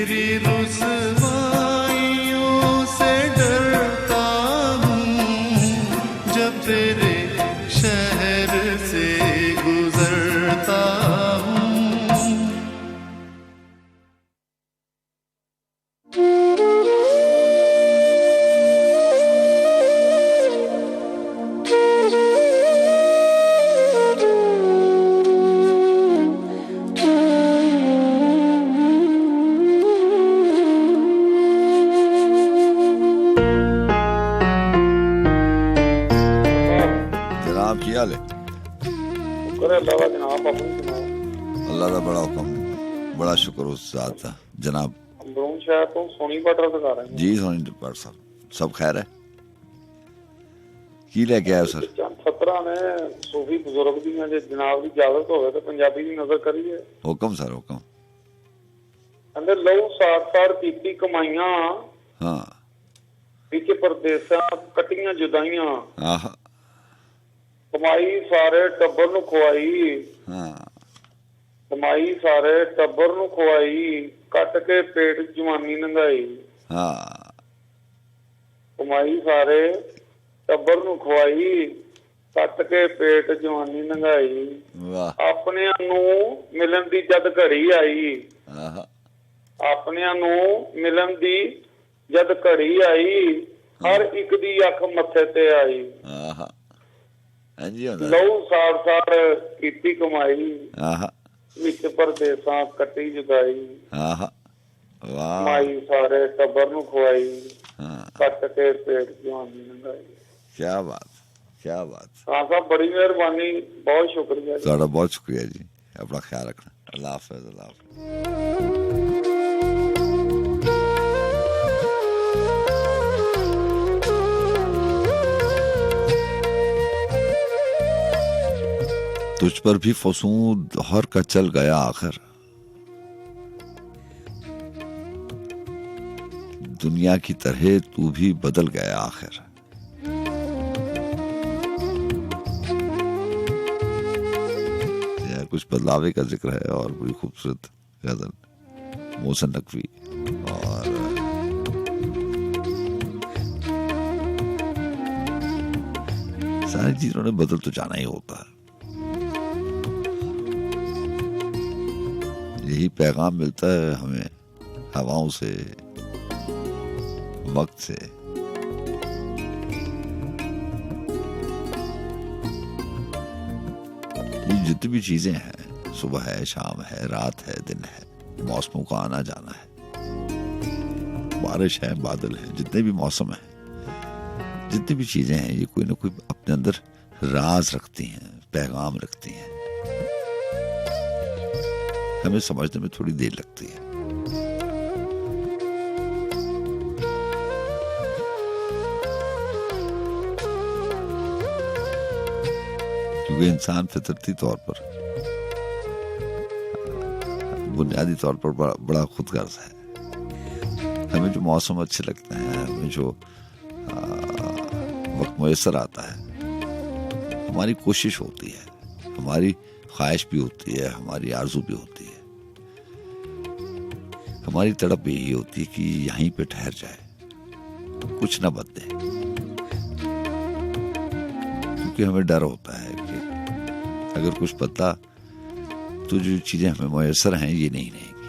Speaker 9: तेरी रुसवाइयों से डरता हूँ जब तेरे शहर से गुजरता हूँ।
Speaker 3: जनाब की हाल है? अल्लाह का बड़ा हुक्म, बड़ा शुक्र उस जात का। जनाब
Speaker 10: शहर तो सोनी बटर दिखा रहे हैं
Speaker 3: जी, सोनी भट्ट साहब, सब खैर है? की लेके आए सर?
Speaker 10: चंद सतरा ने सूफी बुजुर्ग दी जे जनाब की इजाजत होवे तो पंजाबी दी नजर करिए।
Speaker 3: हुक्म सर, हुक्म।
Speaker 10: अंदर लहू सार सार कीती कमाइयां,
Speaker 3: हाँ
Speaker 10: विच परदेसां कटियां जुदाइयां,
Speaker 3: आहा,
Speaker 10: कमाई सारे टब्बर नु खुआई,
Speaker 3: हाँ
Speaker 10: कमाई सारे टब्बर नु खुआई, कट के पेट जवानी नंगाई।
Speaker 3: हाँ,
Speaker 10: कमाई सारे टब्बर नु खुआई, कट के पेट जवानी नंगाई।
Speaker 3: वाह,
Speaker 10: अपने नू मिलन दी जद घड़ी आई,
Speaker 3: आहा,
Speaker 10: अपने नू मिलन दी जद घड़ी आई, हर एक दी अख मथे ते आई।
Speaker 3: आहा, हाँ जी होता है।
Speaker 10: लहू सार सार कीती कमाई,
Speaker 3: आहा,
Speaker 10: विच परदेसां कटी जुदाई।
Speaker 3: आहा, वाह,
Speaker 10: कमाई सारे टब्बर नू खुआई,
Speaker 3: हाँ,
Speaker 10: कट के पेट जवानी नंगाई।
Speaker 3: क्या बात, क्या बात।
Speaker 10: हाँ साहब, बड़ी मेहरबानी, बहुत शुक्रिया जी।
Speaker 3: ਤੁਹਾਡਾ बहुत शुक्रिया जी, अपना ख्याल रखना। अल्लाह हाफिज, अल्लाह हाफिज। तुझ पर भी फसूद हर का चल गया आखिर, दुनिया की तरह तू भी बदल गया आखिर। यह कुछ बदलावे का जिक्र है और बड़ी खूबसूरत गजल मोहसिन नकवी। और सारी चीजों ने बदल तो जाना ही होता है। यही पैगाम मिलता है हमें हवाओं से, वक्त से। ये जितनी भी चीजें हैं, सुबह है, शाम है, रात है, दिन है, मौसमों का आना जाना है, बारिश है, बादल है, जितने भी मौसम है, जितनी भी चीजें हैं, ये कोई ना कोई अपने अंदर राज रखती हैं, पैगाम रखती हैं। हमें समझने में थोड़ी देर लगती है। क्योंकि इंसान फितरती तौर पर, बुनियादी तौर पर बड़ा खुदगर्ज है। हमें जो मौसम अच्छे लगते हैं, हमें जो वक्त मुयसर आता है, हमारी कोशिश होती है, हमारी ख्वाहिश भी होती है, हमारी आरज़ू भी होती है, हमारी तड़प भी यही होती है कि यहीं पे ठहर जाए, कुछ ना बदले। क्योंकि हमें डर होता है कि अगर कुछ बदला तो जो चीजें हमें मुयसर हैं ये नहीं रहेंगी।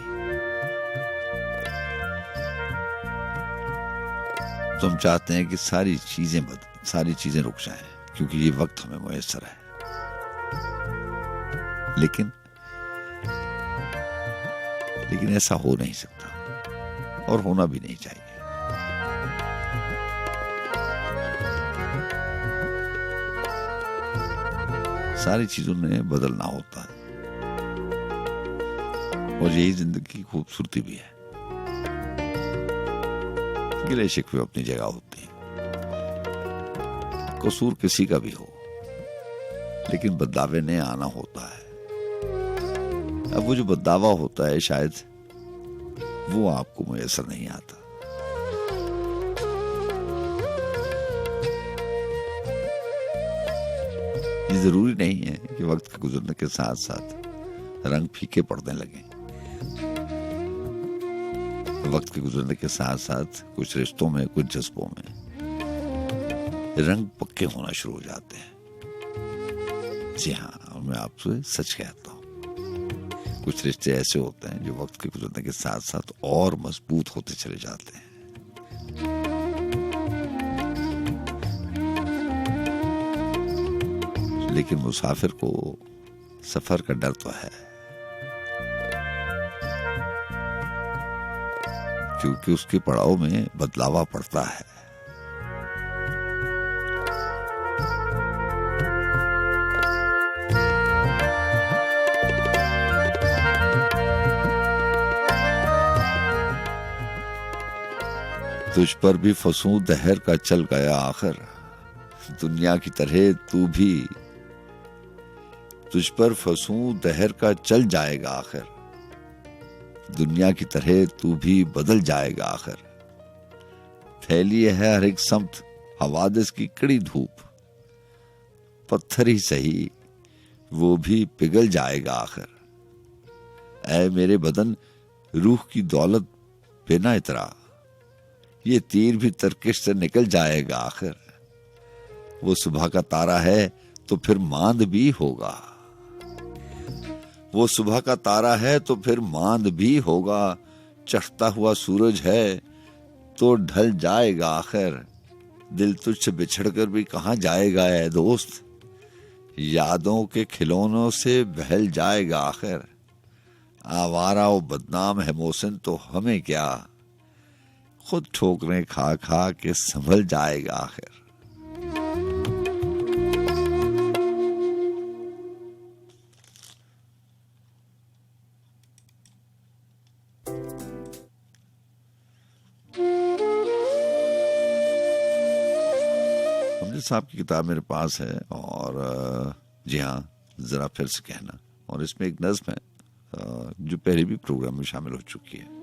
Speaker 3: तो हम चाहते हैं कि सारी चीजें रुक जाएं, क्योंकि ये वक्त हमें मुयसर है। लेकिन ऐसा हो नहीं सकता और होना भी नहीं चाहिए। सारी चीजों ने बदलना होता है और यही जिंदगी की खूबसूरती भी है। गिले शिकवे अपनी जगह होती है, कसूर किसी का भी हो, लेकिन बदलावे ने आना होता है। अब वो जो बदलावा होता है शायद वो आपको मुयसर नहीं आता। ये जरूरी नहीं है कि वक्त के गुजरने के साथ साथ रंग फीके पड़ने लगे। वक्त के गुजरने के साथ साथ कुछ रिश्तों में, कुछ जज्बों में रंग पक्के होना शुरू हो जाते हैं। जी हाँ, मैं आपसे सच कहता हूँ, कुछ रिश्ते ऐसे होते हैं जो वक्त के गुजरने के साथ साथ और मजबूत होते चले जाते हैं। लेकिन मुसाफिर को सफर का डर तो है, क्योंकि उसके पड़ाव में बदलावा पड़ता है। तुझ पर भी फंसूं दहर का चल गया आखिर, दुनिया की तरह तू भी, तुझ पर फंसूं दहर का चल जाएगा आखिर, दुनिया की तरह तू भी बदल जाएगा आखिर। फैली है हर एक समत हवादिस की कड़ी धूप, पत्थर ही सही वो भी पिघल जाएगा आखिर। ऐ मेरे बदन रूह की दौलत बिना इतरा, ये तीर भी तरकिश से निकल जाएगा आखिर। वो सुबह का तारा है तो फिर मांद भी होगा, वो सुबह का तारा है तो फिर मांद भी होगा। चढ़ता हुआ सूरज है तो ढल जाएगा आखिर, दिल तुझसे बिछड़कर भी कहां जाएगा ऐ दोस्त, यादों के खिलौनों से बहल जाएगा आखिर। आवारा और बदनाम है मोहसिन तो हमें क्या, खुद ठोकरें खा खा के संभल जाएगा आखिर। हमजा साहब की किताब मेरे पास है, और जी हाँ, जरा फिर से कहना, और इसमें एक नज्म है जो पहले भी प्रोग्राम में शामिल हो चुकी है,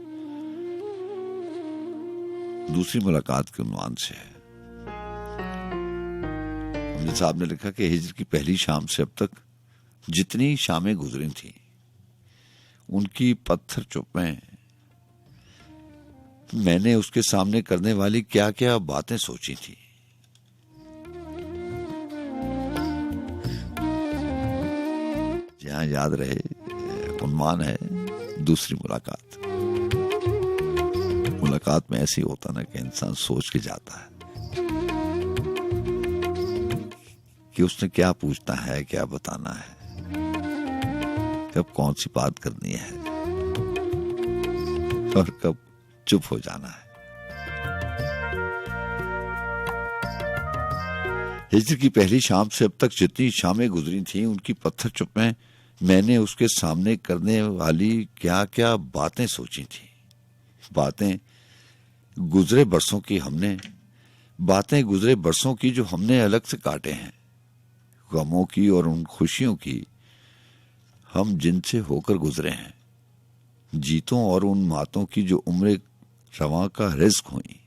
Speaker 3: दूसरी मुलाकात के उन्वान से है। हमजा साहब ने लिखा कि हिजर की पहली शाम से अब तक जितनी शामें गुजरी थी, उनकी पत्थर चुप्पें, मैंने उसके सामने करने वाली क्या क्या बातें सोची थी। जहां याद रहे, उन्वान है दूसरी मुलाकात। मुलाकात में ऐसे ही होता ना कि इंसान सोच के जाता है कि उसने क्या पूछना है, क्या बताना है, कब कौन सी बात करनी है और कब चुप हो जाना है। हिजर की पहली शाम से अब तक जितनी शामें गुजरी थीं, उनकी पत्थर चुप्पें, मैंने उसके सामने करने वाली क्या क्या बातें सोची थी। बातें गुजरे बरसों की हमने, बातें गुजरे बरसों की जो हमने अलग से काटे हैं, गमों की और उन खुशियों की हम जिनसे होकर गुजरे हैं, जीतों और उन मातों की जो उम्र रवां का रिज़्क हुई,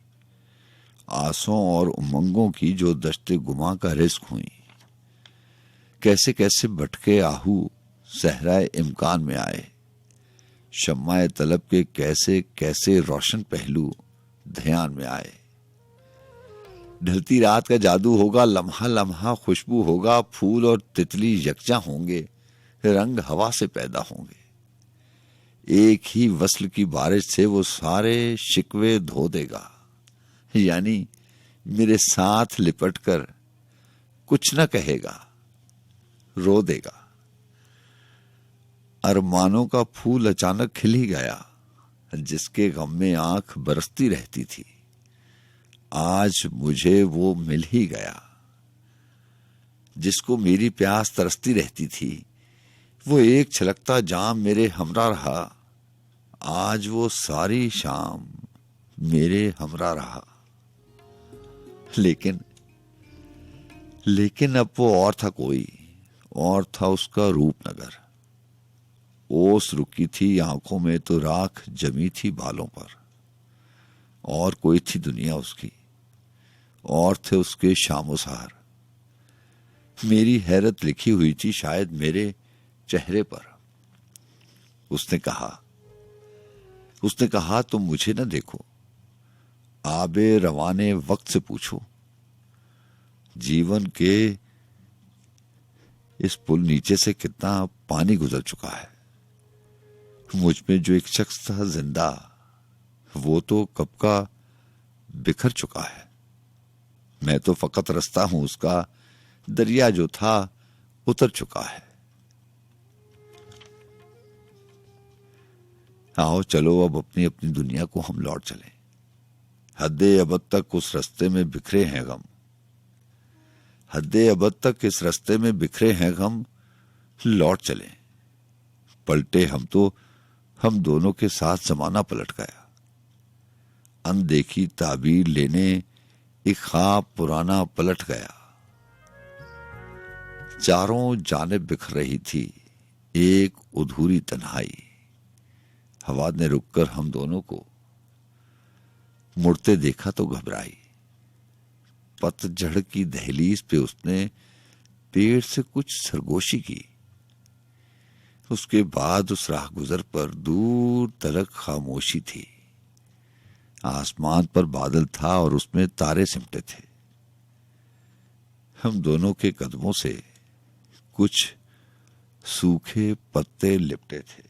Speaker 3: आसों और उमंगों की जो दश्ते गुमा का रिज़्क हुई। कैसे कैसे भटके आहू सहराए इम्कान में आए, शम्माए तलब के कैसे कैसे रोशन पहलू ध्यान में आए। ढलती रात का जादू होगा, लम्हा लम्हा खुशबू होगा, फूल और तितली यकजा होंगे, रंग हवा से पैदा होंगे। एक ही वस्ल की बारिश से वो सारे शिकवे धो देगा, यानी मेरे साथ लिपटकर कुछ न कहेगा, रो देगा। अरमानों का फूल अचानक खिल ही गया, जिसके गम में आंख बरसती रहती थी, आज मुझे वो मिल ही गया। जिसको मेरी प्यास तरसती रहती थी, वो एक छलकता जाम मेरे हमरा रहा, आज वो सारी शाम मेरे हमरा रहा। लेकिन अब वो और था कोई, और था उसका रूपनगर। ओस रुकी थी आंखों में तो राख जमी थी बालों पर, और कोई थी दुनिया उसकी, और थे उसके शामो सहार। मेरी हैरत लिखी हुई थी शायद मेरे चेहरे पर। उसने कहा, उसने कहा, तुम मुझे न देखो, आबे रवाने वक्त से पूछो, जीवन के इस पुल नीचे से कितना पानी गुजर चुका है। मुझ में जो एक शख्स था जिंदा, वो तो कब का बिखर चुका है। मैं तो फकत रास्ता हूं उसका, दरिया जो था उतर चुका है। आओ चलो अब अपनी अपनी दुनिया को हम लौट चलें। हद्दे अबद तक उस रास्ते में बिखरे हैं गम, हद्दे अबद तक इस रास्ते में बिखरे हैं गम, लौट चलें। पलटे हम तो हम दोनों के साथ जमाना पलट गया। अनदेखी ताबीर लेने एक ख्वाब पुराना पलट गया। चारों जानिब बिखर रही थी एक अधूरी तन्हाई। हवा ने रुककर हम दोनों को मुड़ते देखा तो घबराई। पतझड़ की दहलीज पे उसने पेड़ से कुछ सरगोशी की। उसके बाद उस राहगुजर पर दूर तलक खामोशी थी। आसमान पर बादल था और उसमें तारे सिमटे थे। हम दोनों के कदमों से कुछ सूखे पत्ते लिपटे थे।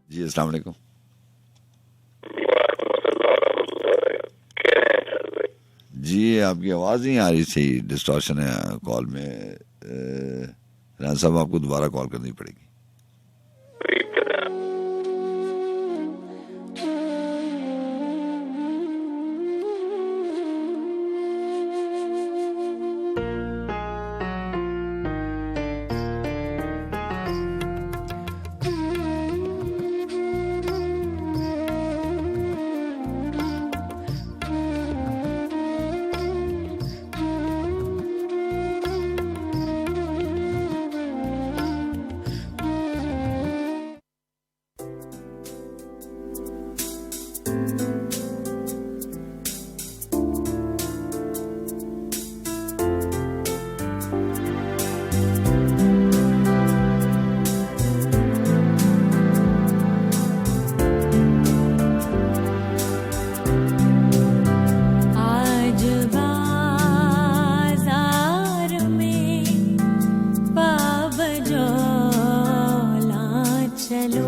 Speaker 3: जी अस्सलाम वालेकुम। जी आपकी आवाज नहीं आ रही थी, डिस्टॉर्शन है कॉल में। राना साहब आपको दोबारा कॉल करनी पड़ेगी।
Speaker 11: चलो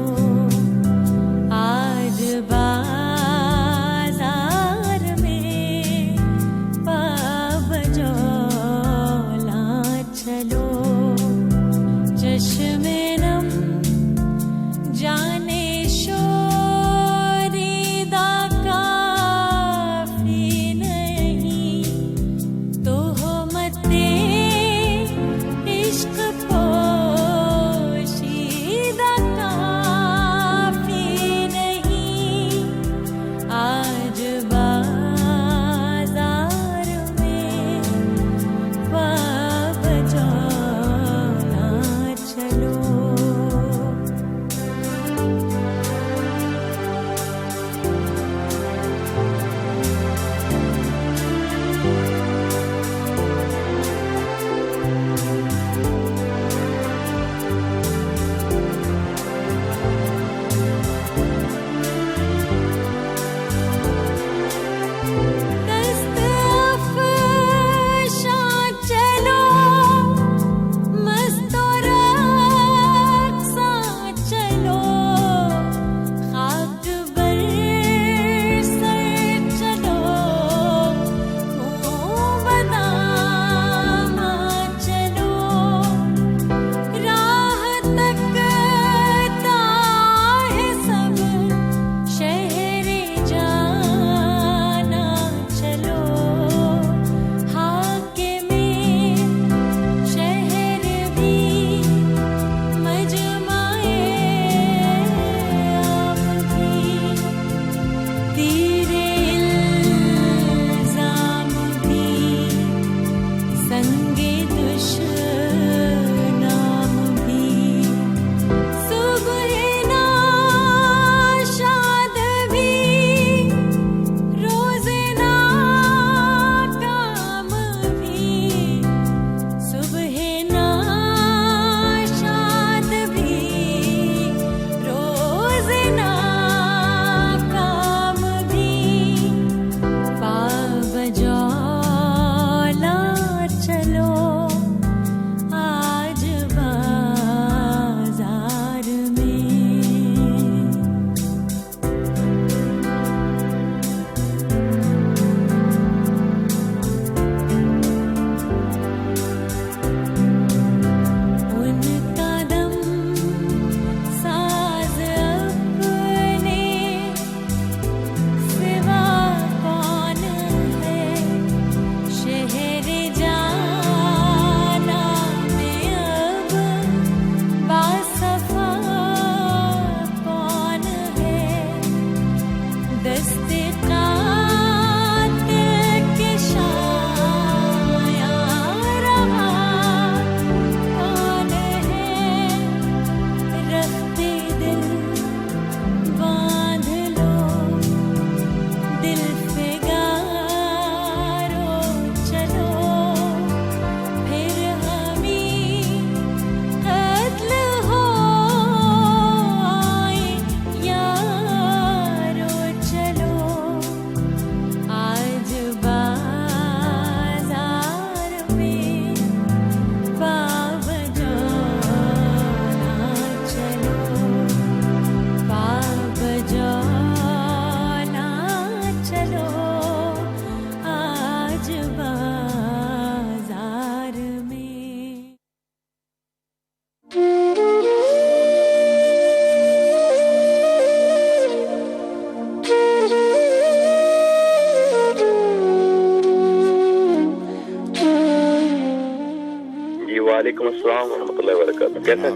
Speaker 11: अस्सलाम रहमतुल्लाहि व बरकातहू। कैसे हैं?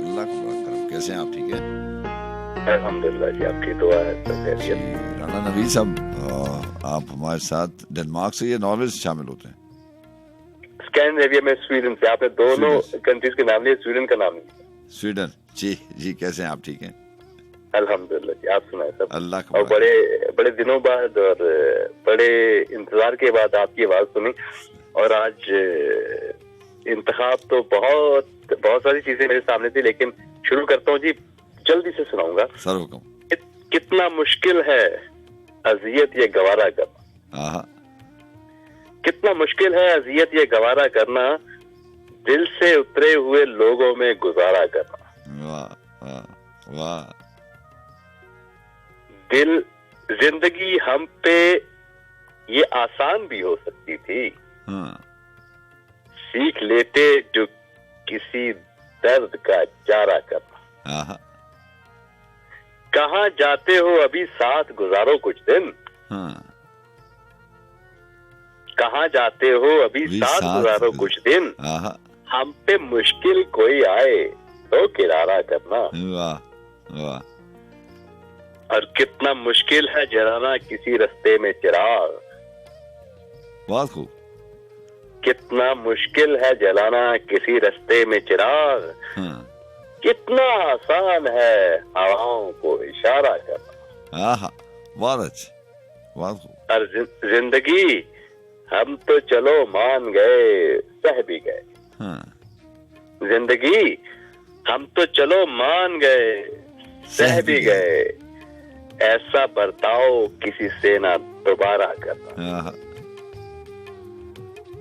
Speaker 3: अल्लाह का बड़ा करम। कैसे हैं आप? ठीक है
Speaker 11: अल्हम्दुलिल्लाह जी, आपकी दुआ है सब
Speaker 3: जी।
Speaker 11: खैरियत।
Speaker 3: राणा नवीद साहब, आप हमारे साथ डेनमार्क से या नॉर्वे से शामिल होते हैं?
Speaker 11: स्कैंडिनेविया में स्वीडन से। आपने दोनों कंट्रीज के नाम लिए, स्वीडन का नाम नहीं।
Speaker 3: स्वीडन। जी जी, कैसे हैं आप? ठीक हैं
Speaker 11: अल्हम्दुलिल्लाह जी, आप सुनाए सब?
Speaker 3: अल्लाह का
Speaker 11: और बड़े दिनों बाद और बड़े इंतजार के बाद आपकी आवाज सुनी। और आज इंतखाब तो बहुत सारी चीजें मेरे सामने थी, लेकिन शुरू करता हूँ जी, जल्दी से सुनाऊंगा।
Speaker 3: सर हुक्म।
Speaker 11: कितना मुश्किल है अजियत ये गवारा करना, कितना मुश्किल है अजियत ये गवारा करना, दिल से उतरे हुए लोगों में गुजारा करना।
Speaker 3: वाह वाह वाह।
Speaker 11: दिल, जिंदगी हम पे ये आसान भी हो सकती थी, सीख लेते जो किसी दर्द का चारा करना। कहाँ जाते हो अभी साथ गुजारो कुछ दिन, कहाँ जाते हो अभी साथ गुजारो कुछ दिन, हम पे मुश्किल कोई आए तो किनारा करना।
Speaker 3: वाह वाह।
Speaker 11: और कितना मुश्किल है जलाना किसी रास्ते में चिराग,
Speaker 3: बहुत खूब।
Speaker 11: कितना मुश्किल है जलाना किसी रास्ते में चिराग, कितना आसान है हवाओं को इशारा करना।
Speaker 3: बहुत अच्छे, बहुत खूब।
Speaker 11: और जिंदगी हम तो चलो मान गए सह भी गए, जिंदगी हम तो चलो मान गए सह भी गए, ऐसा बर्ताव किसी से ना दोबारा करना।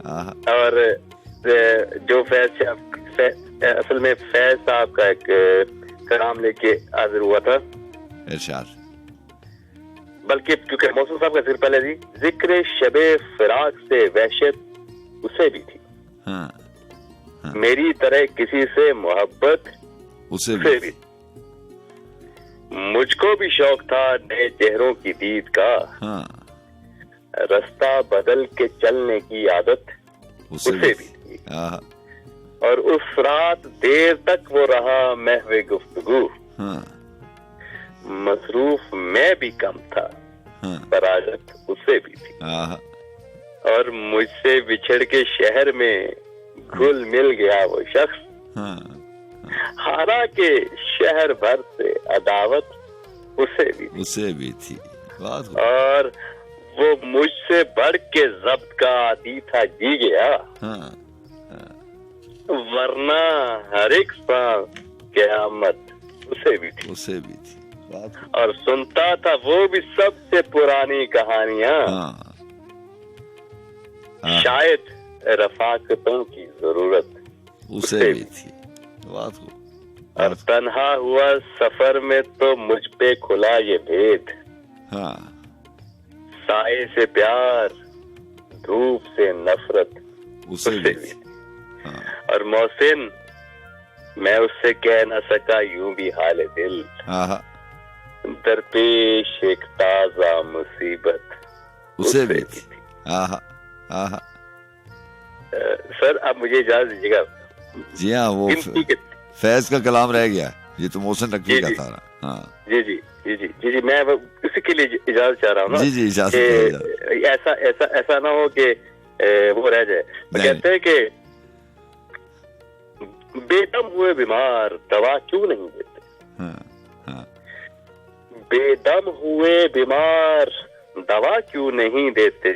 Speaker 11: और जो असल में फैज साहब का एक कलाम लेके हाजिर हुआ था,
Speaker 3: इरशाद,
Speaker 11: बल्कि क्योंकि मौसम साहब का सिर पहले जी, जिक्र शबे फिराक से वहशत उसे भी थी, मेरी तरह किसी से मोहब्बत उसे भी। मुझको भी शौक था नए चेहरों की दीद का, रास्ता बदल के चलने की आदत उसे भी थी। और उस रात देर तक वो रहा महवे गुफ्तगू, मसरूफ मैं भी कम था पर आदत उसे भी थी। और मुझसे बिछड़ के शहर में घुल मिल गया वो शख्स, हारा के शहर भर से अदावत उसे भी थी। और वो मुझसे बढ़ के जब्त का आदी था जी गया, वरना हर एक सांस क़यामत उसे भी थी। और सुनता था वो भी सबसे पुरानी कहानियां, शायद रफाकतों की जरूरत उसे भी थी। और तन्हा हुआ सफर में तो मुझ पे खुला ये भेद, साए से प्यार धूप से नफरत उसे भी। और मोहसिन मैं उससे कह न सका यूं भी हाल दिल, दरपेश एक ताजा मुसीबत उसे भी थी। सर आप मुझे इजाजत दीजिएगा।
Speaker 3: जी हाँ, वो फैज का कलाम रह गया, ये तो मोहसिन नकवी का था।
Speaker 11: जी जी जी जी जी जी, मैं उसी के लिए इजाजत चाह रहा हूँ ना।
Speaker 3: जी जी, इजाजत।
Speaker 11: ऐसा ना हो कि वो रह जाए। कहते हैं कि बेदम हुए बीमार दवा क्यों नहीं देते, बेदम हुए बीमार दवा क्यों नहीं देते,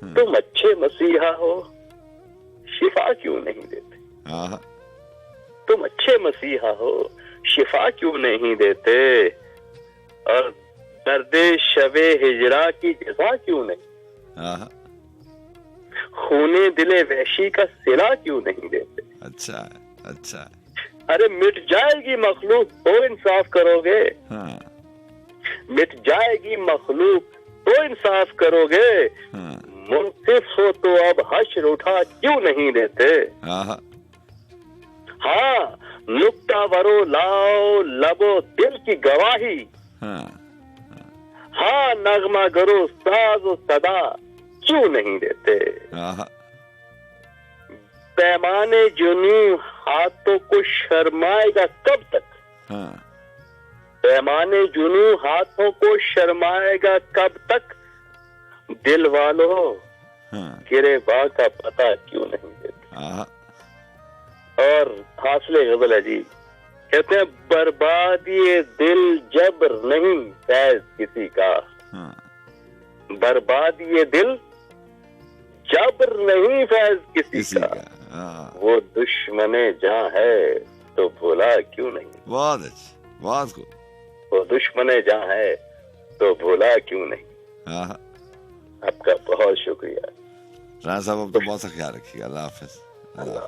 Speaker 11: तुम अच्छे मसीहा हो शिफा क्यों नहीं देते, तुम अच्छे मसीहा हो शिफा क्यों नहीं देते, और दर्दे शबे हिजरा की जज़ा क्यों नहीं, खूने दिले वहशी का सिला क्यों नहीं देते।
Speaker 3: अच्छा अच्छा।
Speaker 11: अरे मिट जाएगी मखलूक तो इंसाफ करोगे, मिट जाएगी मखलूक तो इंसाफ करोगे, मुनसिफ हो तो अब हश्र उठा क्यों नहीं देते। हाँ नुक्ता वरो लाओ लबो दिल की गवाही, हाँ नगमा गरो साज और सदा क्यों नहीं देते। पैमाने जुनूं हाथों को शर्माएगा कब तक? पैमाने जुनू हाथों को शर्माएगा कब तक? दिल वालों गिरेबां का पता क्यों नहीं देते? और हासिले गजल है जी, कहते हैं बर्बाद ये दिल जबर नहीं फैज किसी का, बर्बाद ये दिल जबर नहीं फैज किसी का, वो दुश्मने जहां है तो भूला क्यों नहीं?
Speaker 3: बहुत अच्छी बात को,
Speaker 11: वो दुश्मने जहां है तो भूला क्यों नहीं? आपका बहुत शुक्रिया
Speaker 3: राणा साहब, अब तो बहुत सा ख्याल रखिएगा। अल्लाह हाफिज। अल्लाह।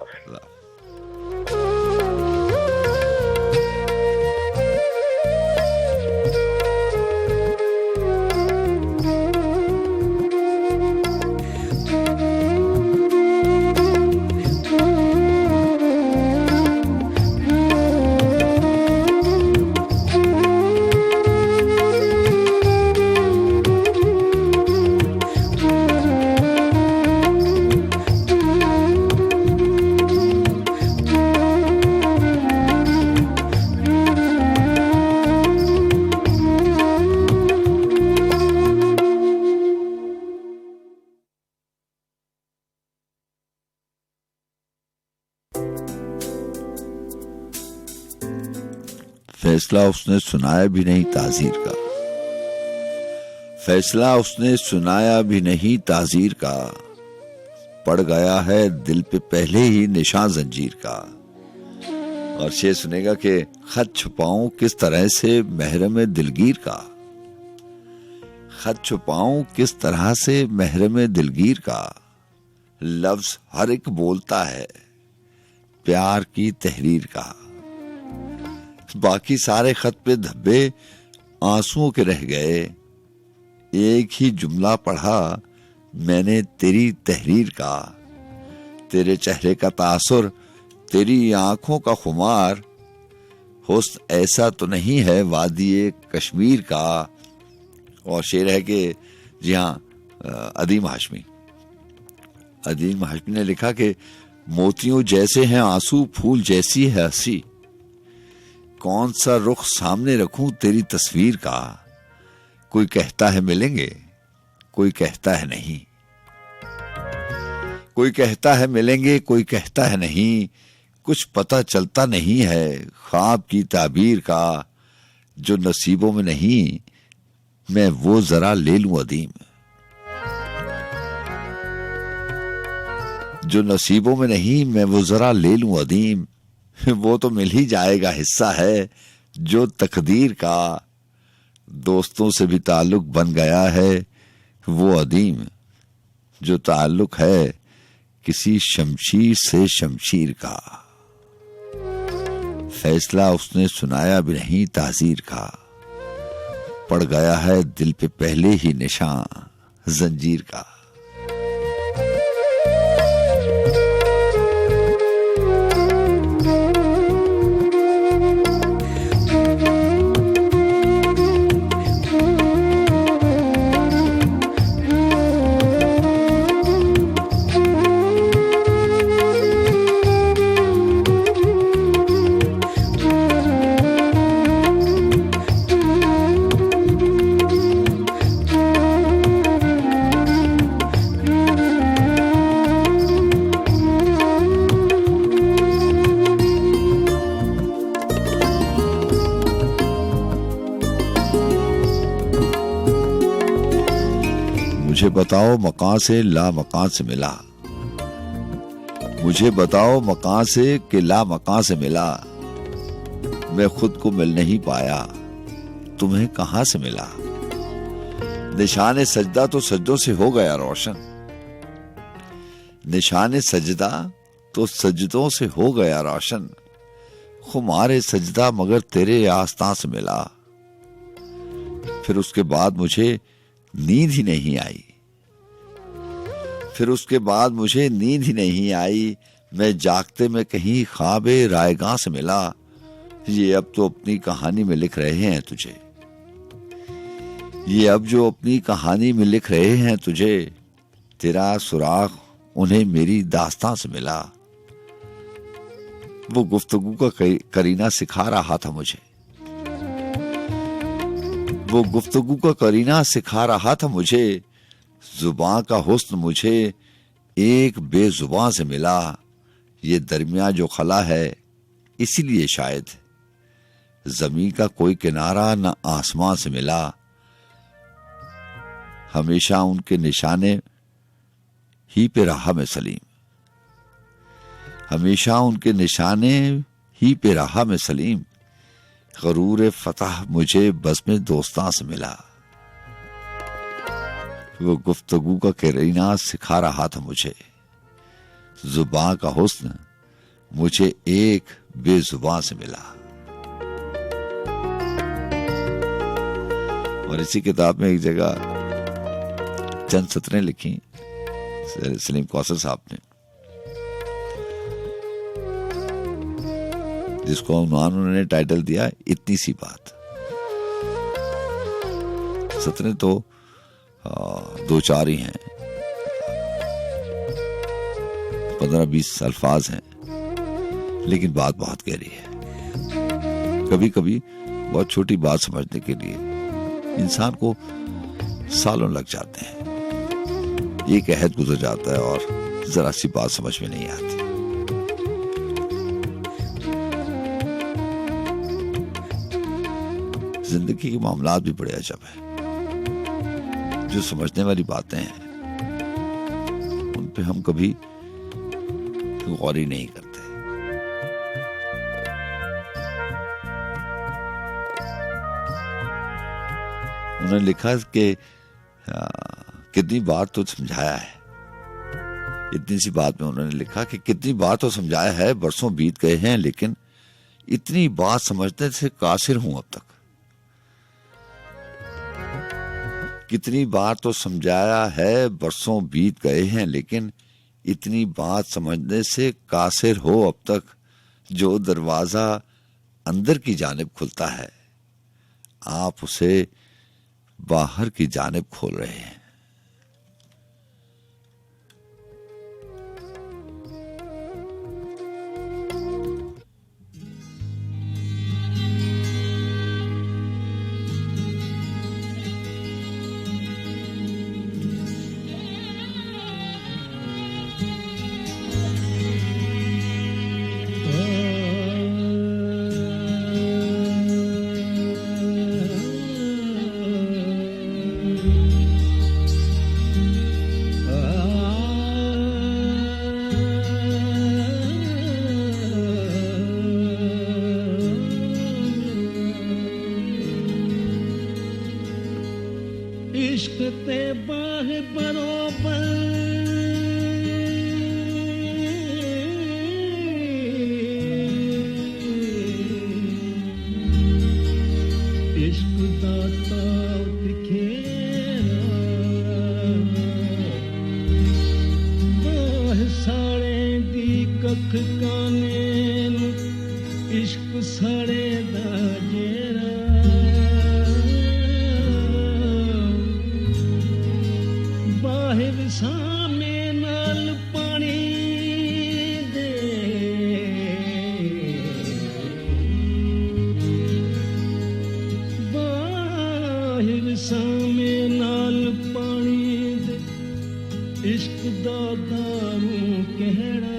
Speaker 3: फैसला उसने सुनाया भी नहीं ताजीर का, फैसला उसने सुनाया भी नहीं ताजीर का, पड़ गया है दिल पे पहले ही निशान जंजीर का। और शेर सुनेगा कि खत छुपाऊं किस तरह से महरम दिलगीर का, खत छुपाऊं किस तरह से महरम दिलगीर का, लफ्ज हर एक बोलता है प्यार की तहरीर का, बाकी सारे खत पे धब्बे आंसुओं के रह गए, एक ही जुमला पढ़ा मैंने तेरी तहरीर का, तेरे चेहरे का तासुर तेरी आंखों का खुमार, हुस्न ऐसा तो नहीं है वादी कश्मीर का। और शेर है कि जी हाँ, अदीम हाशमी ने लिखा कि मोतियों जैसे हैं आंसू, फूल जैसी है हंसी, कौन सा रुख सामने रखूं तेरी तस्वीर का, कोई कहता है मिलेंगे कोई कहता है नहीं, कोई कहता है मिलेंगे कोई कहता है नहीं, कुछ पता चलता नहीं है ख्वाब की ताबीर का, जो नसीबों में नहीं मैं वो जरा ले लूं अदीम, जो नसीबों में नहीं मैं वो जरा ले लूं अदीम, वो तो मिल ही जाएगा हिस्सा है जो तकदीर का, दोस्तों से भी ताल्लुक बन गया है वो अदीम, जो ताल्लुक है किसी शमशीर से शमशीर का, फैसला उसने सुनाया भी नहीं ताजीर का, पड़ गया है दिल पे पहले ही निशान जंजीर का। मुझे बताओ मकान से ला मकान से मिला, मुझे बताओ मकान से कि ला मकान से मिला, मैं खुद को मिल नहीं पाया तुम्हें कहां से मिला, निशाने सजदा तो सजदों से हो गया रोशन, निशाने सजदा तो सजदों से हो गया रोशन, खुमारे सजदा मगर तेरे आस्था से मिला, फिर उसके बाद मुझे नींद ही नहीं आई, फिर उसके बाद मुझे नींद ही नहीं आई, मैं जागते में कहीं ख्वाबे रायगां से मिला, ये अब तो अपनी कहानी में लिख रहे हैं तुझे, ये अब जो अपनी कहानी में लिख रहे हैं तुझे, तेरा सुराग उन्हें मेरी दास्तां से मिला, वो गुफ्तगू का करीना सिखा रहा था मुझे, वो गुफ्तगू का करीना सिखा रहा था मुझे, जुबान का हुस्न मुझे एक बेजुबान से मिला, ये दरमिया जो खला है इसीलिए शायद जमीन का कोई किनारा न आसमां से मिला, हमेशा उनके निशाने ही पे रहा मैं सलीम, हमेशा उनके निशाने ही पे रहा मैं सलीम, गरूर फतह मुझे बज़्म दोस्तां से मिला, वो गुफ्तगू का करीना सिखा रहा था मुझे, जुबान का हुस्न मुझे एक बेजुबान से मिला। और इसी किताब में एक जगह चंद सतरें लिखी सलीम कौसर साहब ने, जिसको उन्होंने टाइटल दिया इतनी सी बात। सतरें तो 2-4 ही हैं, 15-20 अल्फाज हैं, लेकिन बात बहुत गहरी है। कभी कभी बहुत छोटी बात समझने के लिए इंसान को सालों लग जाते हैं, एक अहद गुजर जाता है और जरा सी बात समझ में नहीं आती। जिंदगी के मामलात भी बड़े अजब है, जो समझने वाली बातें हैं उन पे हम कभी गौर ही नहीं करते। उन्होंने लिखा कि कितनी बार तो समझाया है, इतनी सी बात में उन्होंने लिखा कि कितनी बार तो समझाया है, बरसों बीत गए हैं, लेकिन इतनी बात समझने से कासिर हूं अब तक। कितनी बार तो समझाया है, बरसों बीत गए हैं, लेकिन इतनी बात समझने से कासिर हो अब तक, जो दरवाजा अंदर की जानिब खुलता है आप उसे बाहर की जानिब खोल रहे हैं।
Speaker 4: इश्क ते बाह बरोबर इश्क दाता बिखेरा बाह साड़े दी कख काने इश्क साड़े दा जेरा सामे नाल पानी दे बाहिर सामे नाल पानी दे इश्क दा दारू कहड़ा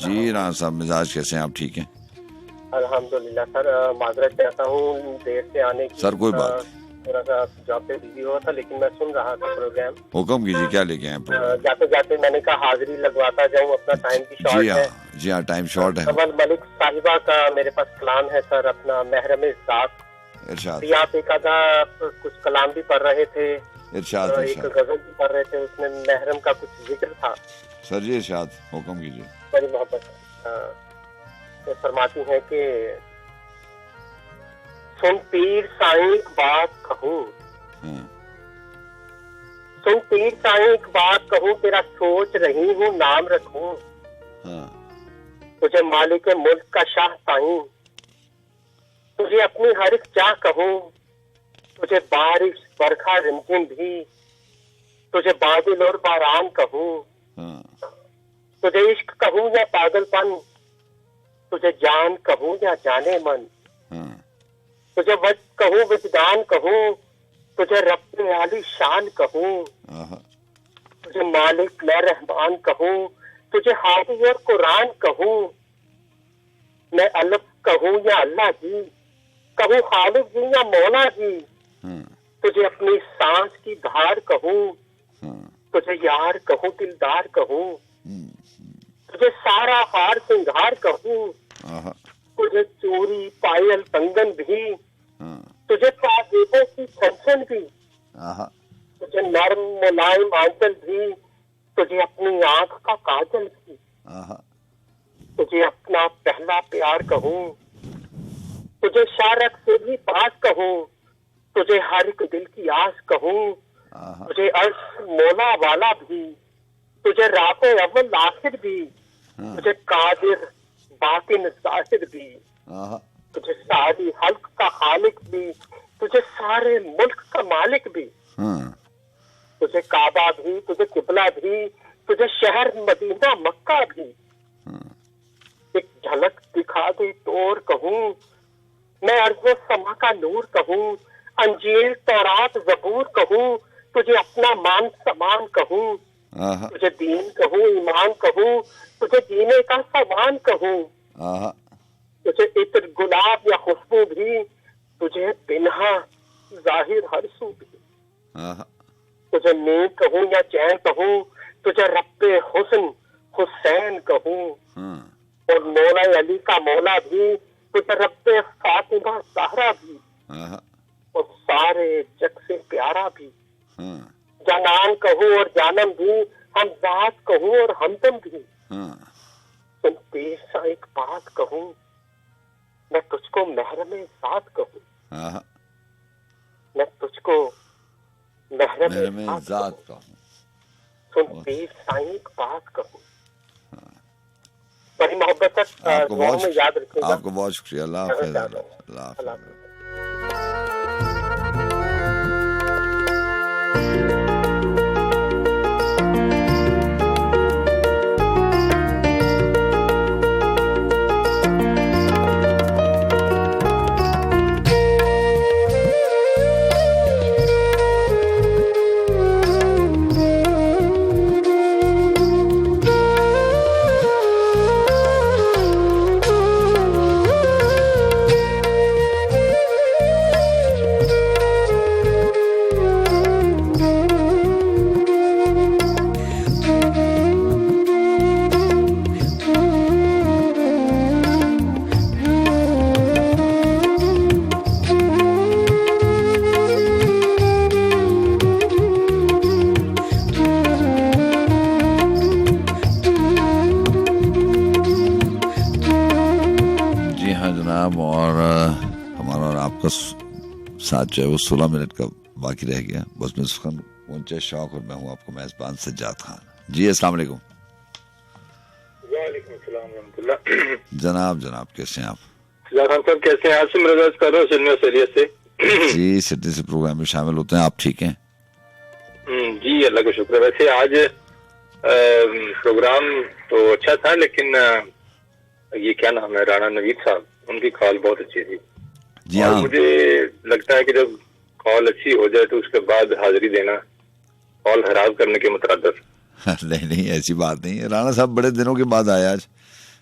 Speaker 3: जी राना साहब, मिजाज कैसे हैं आप? ठीक हैं
Speaker 12: अल्हम्दुलिल्लाह सर। माजरत चाहता हूँ देर से आने की।
Speaker 3: सर कोई बात,
Speaker 12: थोड़ा सा जॉब पे बिजी हुआ था, लेकिन मैं सुन रहा था प्रोग्राम।
Speaker 3: हुक्म कीजिए, क्या लेके आए प्रोग्राम?
Speaker 12: जाते जाते मैंने कहा हाजिरी लगवाता जाऊँ, अपना टाइम की शॉर्ट है।
Speaker 3: जी हाँ, टाइम शॉर्ट है।
Speaker 12: कमल मलिक साहिबा का मेरे पास कलाम है सर, अपना महरम इज़्ज़ात।
Speaker 3: इरशाद।
Speaker 12: आप एक आधा कुछ कलाम भी पढ़ रहे थे,
Speaker 3: इरशाद।
Speaker 12: एक गजल भी पढ़ रहे थे, उसमें महरम का कुछ जिक्र था।
Speaker 3: सर जी इरशाद, हुक्म कीजिए।
Speaker 12: बड़ी मोहब्बत तो फरमाती है कि सुन पीर साईं एक बात कहूँ, सुन पीर साईं एक बात कहूँ, तेरा सोच रही हूँ नाम रखूं। तुझे मालिक मुल्क का शाह साईं, तुझे अपनी हर एक चाह कहूँ। तुझे बारिश बरखा रिमझिम भी, तुझे बादल और बारान कहूँ। तुझे इश्क कहूँ या पागलपन, तुझे जान कहूँ या जाने मन। तुझे वज कहूँ विजदान कहूँ, तुझे रब आली शान कहूँ। तुझे मालिक मैं रहमान कहूँ, तुझे हादी और कुरान कहूँ। मैं अल्लाह कहूँ या अल्लाह जी, कहूँ खालिक जी या मौला जी। तुझे अपनी सांस की धार कहूँ, तुझे यार कहूँ दिलदार कहूँ। तुझे सारा हार सिंगार कहूँ, तुझे चोरी पायल कंगन भी, तुझे पाजेबों की छनछन भी, तुझे नर्म मुलायम आंचल भी, तुझे अपनी आंख का काजल भी। तुझे अपना पहला प्यार कहूँ, तुझे शारक से भी पास कहूँ। तुझे हर एक दिल की आस कहूँ, तुझे अर्श मौला वाला भी, तुझे राते अव्वल आखिर भी, तुझे कादिर बातिन जाहिर भी, तुझे सारी हल्क का खालिक भी, तुझे सारे मुल्क का मालिक भी। तुझे काबा भी, तुझे किबला भी, तुझे शहर मदीना मक्का भी। एक झलक दिखा दे तोर कहूँ, मैं अर्ज़ो समा का नूर कहूँ। अंजीर तौरात ज़बूर कहूँ, तुझे अपना मान समान कहूँ। तुझे दीन कहूँ ईमान कहूँ, तुझे जीने का सामान कहूँ। तुझे इत्र गुलाब या खुशबू भी, तुझे बिन्हा जाहिर हर सू भी। तुझे नींद कहूँ या चैन कहूँ, तुझे रब्बे हुस्न हुसैन कहूँ, और मौला अली का मौला भी, तुझे रब्बे फातिमा ज़हरा भी, और सारे जग से प्यारा भी, जानान कहूँ और जानम भी, हम जात कहूँ और हमदम भी, तुम पेशा एक बात कहूँ, मैं तुझको महरम साथ कहूँ, मैं तुझको महरम जात कहूँ, सुन पेशा एक बात कहूँ। बड़ी मोहब्बत
Speaker 3: आपको बहुत
Speaker 12: में याद रखिएगा।
Speaker 3: आपको बहुत शुक्रिया। अल्लाह हाफ़िज़। अल्लाह हाफ़िज़। साथ जो है वो 16 मिनट का बाकी रह गया। बस में सुखन पहुंचे शौक और मैं हूँ आपको मेज़बान सज्जाद खान। जी अस्सलाम वालेकुम।
Speaker 13: वालेकुम सलाम रहमतुल्लाह।
Speaker 3: जनाब कैसे हैं आप?
Speaker 13: सज्जाद खान साहब कैसे हैं? आसिम रज़ा कर रहा हूँ सिडनी ऑस्ट्रेलिया से।
Speaker 3: जी सिडनी से प्रोग्राम में शामिल होते हैं। आप ठीक हैं?
Speaker 13: जी अल्लाह का शुक्र। वैसे आज प्रोग्राम तो अच्छा था, लेकिन ये क्या नाम है, राणा नवीद साहब, उनकी कॉल बहुत अच्छी थी।
Speaker 3: जी
Speaker 13: और
Speaker 3: हाँ,
Speaker 13: मुझे लगता है कि जब कॉल अच्छी हो जाए तो उसके बाद हाजिरी देना कॉल खराब करने के मुतरद्दिफ।
Speaker 3: नहीं ऐसी बात नहीं है। राणा साहब बड़े दिनों के बाद आए, आज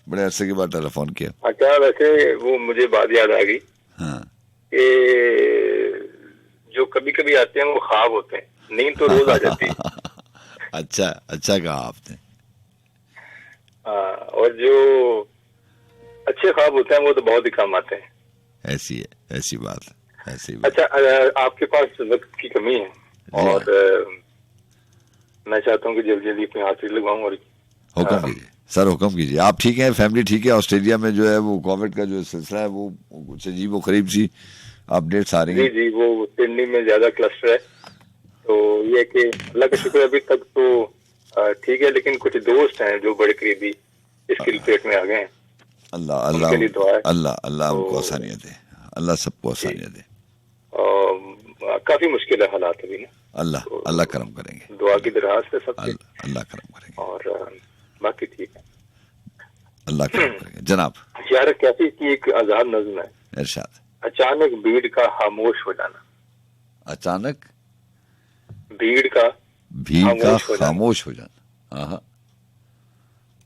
Speaker 3: बड़े अरसे के बाद टेलीफोन किया।
Speaker 13: अच्छा, वैसे वो मुझे बात याद आ गई कि जो कभी कभी आते हैं वो ख्वाब होते हैं, नींद तो रोज आ जाती है।
Speaker 3: अच्छा कहा आपने।
Speaker 13: और जो अच्छे ख्वाब होते हैं वो तो बहुत ही कम आते हैं।
Speaker 3: ऐसी बात।
Speaker 13: अच्छा, आपके पास वक्त की कमी है और मैं चाहता हूँ कि जल्दी जल्दी अपनी हाजिरी लगवाऊं। और
Speaker 3: हुक्म कीजिए सर, हुक्म कीजिए। आप ठीक हैं? फैमिली ठीक है? ऑस्ट्रेलिया में जो है वो कोविड का जो सिलसिला है वो कुछ अजीब व गरीब सी अपडेट्स आ रही हैं।
Speaker 13: जी, वो सिडनी में ज्यादा क्लस्टर है, तो ये कि अल्लाह का शुक्र अभी तक तो ठीक है, लेकिन कुछ दोस्त हैं जो बड़े करीबी इसकी लपेट में आ गए हैं।
Speaker 3: अल्लाह उनको आसानियां दे, अल्लाह सबको आसानियां दे।
Speaker 13: काफी मुश्किल है हालात अभी ना।
Speaker 3: अल्लाह करम करेंगे,
Speaker 13: दुआ की दरखास्त है सबसे।
Speaker 3: अल्लाह करम करेंगे
Speaker 13: और बाकी ठीक है,
Speaker 3: अल्लाह करम करेंगे। जनाब
Speaker 13: यार कैसी की एक आजाद नज़्म है,
Speaker 3: इरशाद।
Speaker 13: अचानक भीड़ का खामोश हो जाना।
Speaker 3: अचानक
Speaker 13: भीड़ का
Speaker 3: खामोश हो जाना।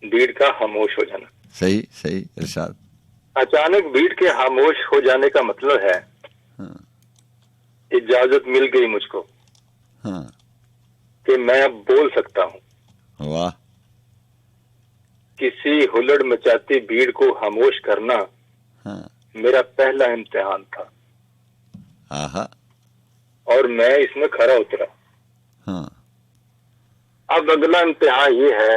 Speaker 13: भीड़ का खामोश हो जाना।
Speaker 3: सही इरशाद।
Speaker 13: अचानक भीड़ के खामोश हो जाने का मतलब है इजाजत मिल गई मुझको कि मैं अब बोल सकता हूँ।
Speaker 3: वाह।
Speaker 13: किसी हुल्लड़ मचाती भीड़ को खामोश करना मेरा पहला इम्तिहान था। और मैं इसमें खरा उतरा। अब अगला इम्तिहान ये है,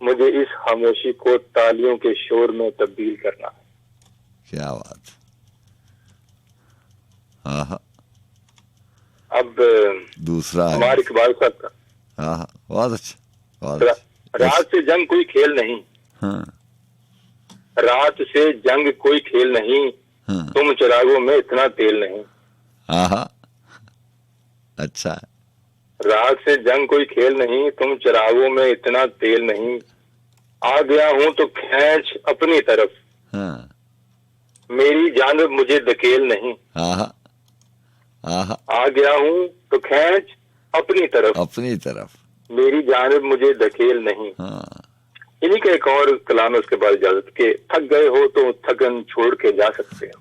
Speaker 13: मुझे इस खामोशी को तालियों के शोर में तब्दील करना है।
Speaker 3: क्या बात।
Speaker 13: अब
Speaker 3: दूसरा
Speaker 13: हमारे इकबाल साहब का
Speaker 3: बहुत अच्छा।
Speaker 13: रात से जंग कोई खेल नहीं। रात से जंग कोई खेल नहीं, तुम चिरागों में इतना तेल नहीं।
Speaker 3: अच्छा।
Speaker 13: रात से जंग कोई खेल नहीं, तुम चिरागों में इतना तेल नहीं। आ गया हूं तो खींच अपनी तरफ, मेरी जानिब मुझे धकेल नहीं। आ गया हूं तो खींच अपनी तरफ, मेरी जानिब मुझे धकेल नहीं। इन्हीं का एक और कलाम है उसके बाद इजाजत के, थक गए हो तो थकन छोड़ के जा सकते हो।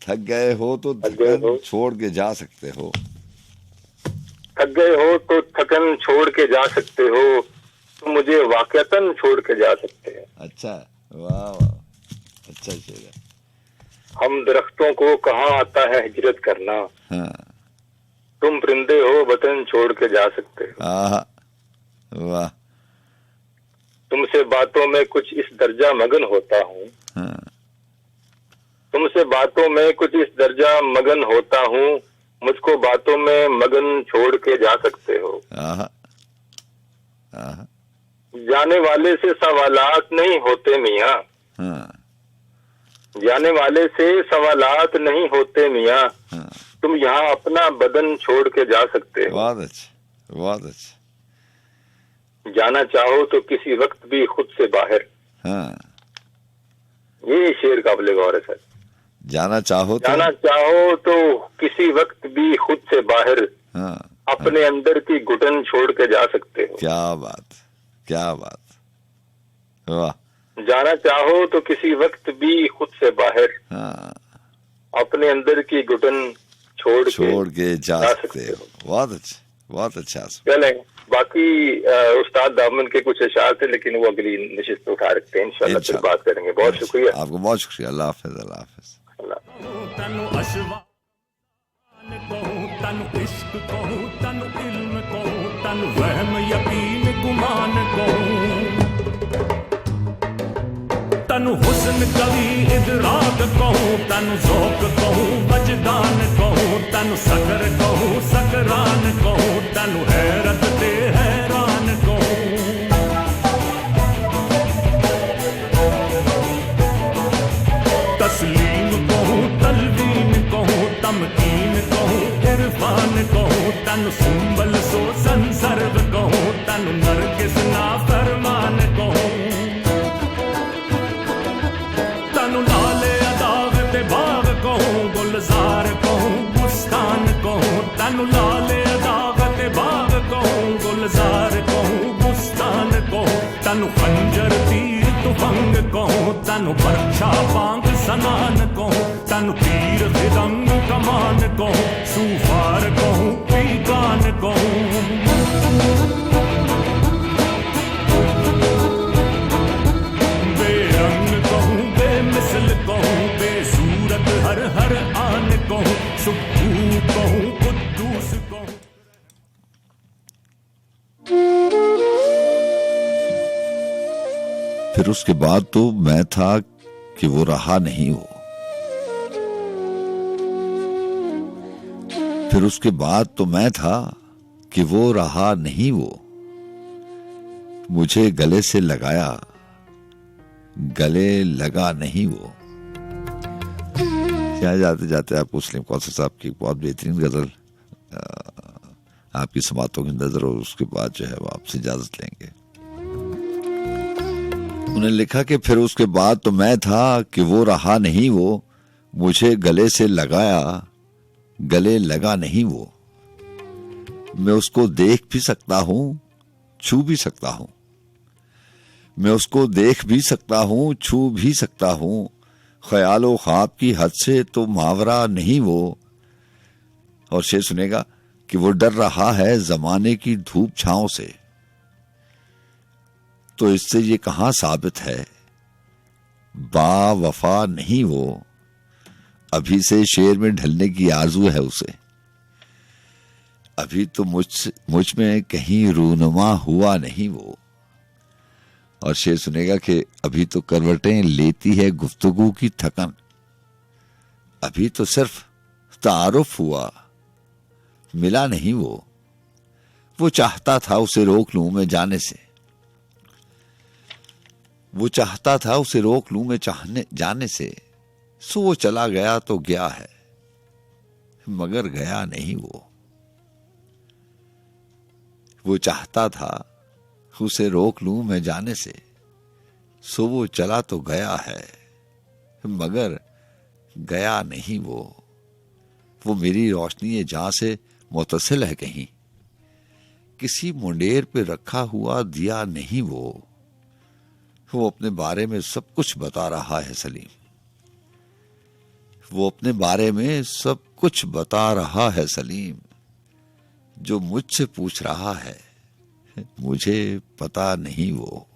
Speaker 3: थक गए हो तो थकन छोड़ के जा सकते हो।
Speaker 13: थक गए हो तो थकन छोड़ के जा सकते हो, तुम मुझे वाकयातन छोड़ के जा सकते हैं।
Speaker 3: अच्छा, वाह वाह, अच्छा शेर है।
Speaker 13: हम दरख्तों को कहाँ आता है हिजरत करना,
Speaker 3: हाँ।
Speaker 13: तुम परिंदे हो वतन छोड़ के जा सकते हो।
Speaker 3: वाह।
Speaker 13: तुमसे बातों में कुछ इस दर्जा मगन होता हूँ,
Speaker 3: हाँ।
Speaker 13: तुमसे बातों में कुछ इस दर्जा मगन होता हूँ, मुझको बातों में मगन छोड़ के जा सकते हो। जाने वाले से सवालात नहीं होते मियाँ, जाने वाले से सवालात नहीं होते मियाँ, तुम यहाँ अपना बदन छोड़ के जा सकते हो।
Speaker 3: बहुत अच्छा, बहुत अच्छा।
Speaker 13: जाना चाहो तो किसी वक्त भी खुद से बाहर।
Speaker 3: हाँ।
Speaker 13: ये शेर काबिल गौर है सर।
Speaker 3: जाना चाहो
Speaker 13: तो किसी वक्त भी खुद से बाहर,
Speaker 3: हाँ।
Speaker 13: अपने अंदर की घुटन छोड़ के जा सकते हो।
Speaker 3: क्या बात, क्या बात, वाह।
Speaker 13: जाना चाहो तो किसी वक्त भी खुद से बाहर,
Speaker 3: हाँ।
Speaker 13: अपने अंदर की घुटन छोड़
Speaker 3: के जा सकते हो। बहुत अच्छा, बहुत अच्छा।
Speaker 13: चलें, बाकी उस्ताद दामन के कुछ अशार थे, लेकिन वो अगली नशिस्त उठा रखते हैं, इंशाल्लाह फिर बात करेंगे। बहुत शुक्रिया
Speaker 3: आपको, बहुत शुक्रिया। अल्लाह हाफिज, अल्लाह हाफिज।
Speaker 14: तनु हुस्न कवि इदराक कहूँ, तनु ज़ौक़ कहूँ, वजदान कहूँ, तनु सकर कहूँ, सकरान कहूँ, तनु हैरत ते हैरान कहूँ। तस्लीम कहूँ, तलवीन कहूँ, तमकीन कहूँ, इरफान कहूँ, तनु सुंबल सो संसर्ग कहूँ, तनु नरगिस ना फरमान कहूँ। तनु लाले अदाग ते बाग कहूँ, गुलजार कहूँ, बुस्तान कहूँ, तनु लाले अदाग ते बाग कहूँ, गुलजार कहूँ, बुस्तान कहूँ, तनु खंजर तीर तुफंग कहूँ, तनु बर्छा पांग सनान कहूँ, तनु तीर फिदंग कमान कहूँ, सूफार कहूँ, पीकान कहूँ। बेसूरत हर हर आन कहूँ, सुब्बू कहूँ, कुद्दूस कहूँ।
Speaker 3: फिर उसके बाद तो मैं था कि वो रहा नहीं वो। फिर उसके बाद तो मैं था कि वो रहा नहीं वो। मुझे गले से लगाया, गले लगा नहीं वो। यहाँ जाते जाते आपको मुस्लिम कौसर साहब की बहुत बेहतरीन गजल आपकी समातों की नजर, और उसके बाद जो है वो आपसे इजाजत लेंगे। उन्होंने लिखा कि फिर उसके बाद तो मैं था कि वो रहा नहीं वो, मुझे गले से लगाया, गले लगा नहीं वो। मैं उसको देख भी सकता हूं, छू भी सकता हूं। मैं उसको देख भी सकता हूं, छू भी सकता हूं। ख्यालो ख्वाब की हद से तो मावरा नहीं वो। और शेर सुनेगा कि वो डर रहा है जमाने की धूप छांव से। तो इससे ये कहां साबित है बा वफा नहीं वो। अभी से शेर में ढलने की आरजू है उसे। अभी तो मुझ में कहीं रूनुमा हुआ नहीं वो। और शेर सुनेगा कि अभी तो करवटें लेती है गुफ्तगू की थकन। अभी तो सिर्फ तारुफ हुआ, मिला नहीं वो। वो चाहता था उसे रोक लूं मैं जाने से। वो चाहता था उसे रोक लूं मैं जाने से। सो वो चला गया तो गया है, मगर गया नहीं वो। वो चाहता था उसे रोक लूं मैं जाने से। सो वो चला तो गया है, मगर गया नहीं वो। वो मेरी रोशनी जहां से मुतसिल है कहीं। किसी मुंडेर पे रखा हुआ दिया नहीं वो। वो अपने बारे में सब कुछ बता रहा है सलीम। वो अपने बारे में सब कुछ बता रहा है सलीम। जो मुझसे पूछ रहा है मुझे पता नहीं वो।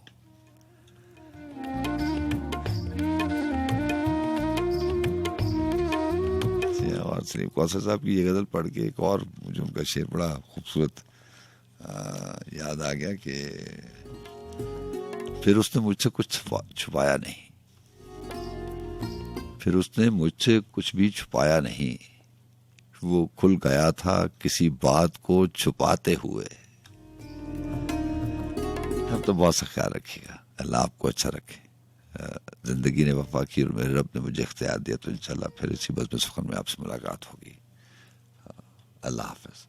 Speaker 3: और सलीम कौसर साहब की ये गजल पढ़ के एक और मुझे उनका शेर बड़ा खूबसूरत याद आ गया कि फिर उसने मुझसे कुछ छुपाया नहीं, फिर उसने मुझसे कुछ भी छुपाया नहीं, वो खुल गया था किसी बात को छुपाते हुए। अब तो बहुत सा ख्याल रखिएगा, अल्लाह आपको अच्छा रखे। जिंदगी ने वफा की और मेरे रब ने मुझे इख्तियार दिया, तो इंशाल्लाह फिर इसी बज़्म सुखन में आपसे मुलाकात होगी। अल्लाह हाफ़िज़।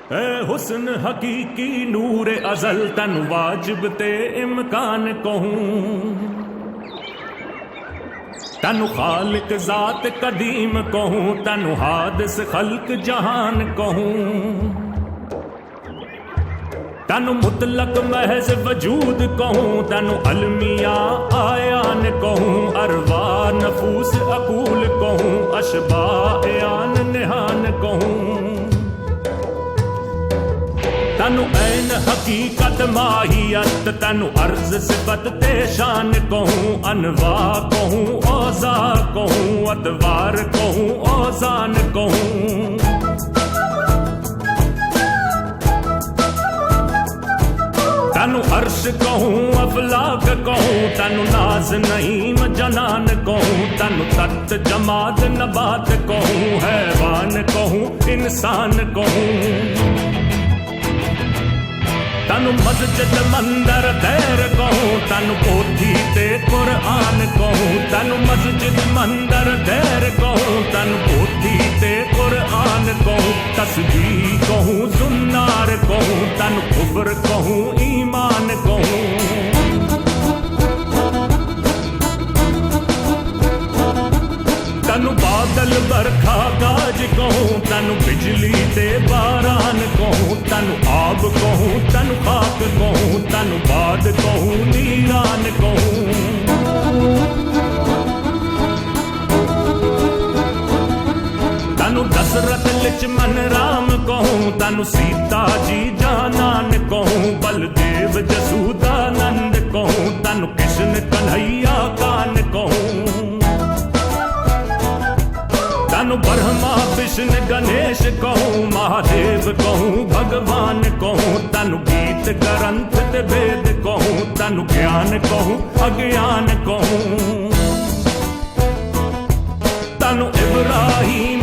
Speaker 14: ए हुस्न हकीकी नूर अज़ल तन वाजिब ते इम्कान कहूं, तनु खालिक ज़ात कदीम कहूं, तनु हादिस खल्क जहान कहूं, तनु मुतलक महज वजूद कहूं, तनु अलमिया आयान कहूं, अरवा नफूस अकूल कहूं, अशबा आन निहान कहूं, तनु ऐन हकीकत माहियत, तनु अर्ज सिफत ते शान कहूं, अनवा कहूं, औज़ा कहूं, अतवार कहूं, औज़ान कहूं, तनु अर्श कहूं, अफलाक कहूं, तनु नाज नईम जनान कहूं, तनु तत् जमात नबात कहूं, हैवान कहूं, इंसान कहूं, तनु मस्जिद मंदर दैर कहूं, तनु पोथी ते कुरआन कहूं, तनु मस्जिद मंदर दैर कहूं, तनु पोथी ते कुरआन कहूं, तस्बीह कहूं, जुन्नार कहूं, तनु कुफ्र कहूं, ईमान कहूं, तनु बादल बरखा गाज कहूं, तनु बिजली ते बारान कहूं, तनु आब कहूं, तनु खाक कहूं, तनु बाद कहूं, नीरान कहूं, तनु दशरथ लक्ष्मण राम कहूं, तनु सीता जी जानान कहूं, बलदेव जसूदानंद कहूं, तनु कृष्ण कन्हैया कान कहूं, तनु ब्रह्मा विष्णु गणेश कहूं, महादेव कहूं, भगवान कहूं, तनु गीत ग्रंथ ते वेद कहूं, तनु ज्ञान कहूं, अज्ञान कहूं, तनु इब्राहिम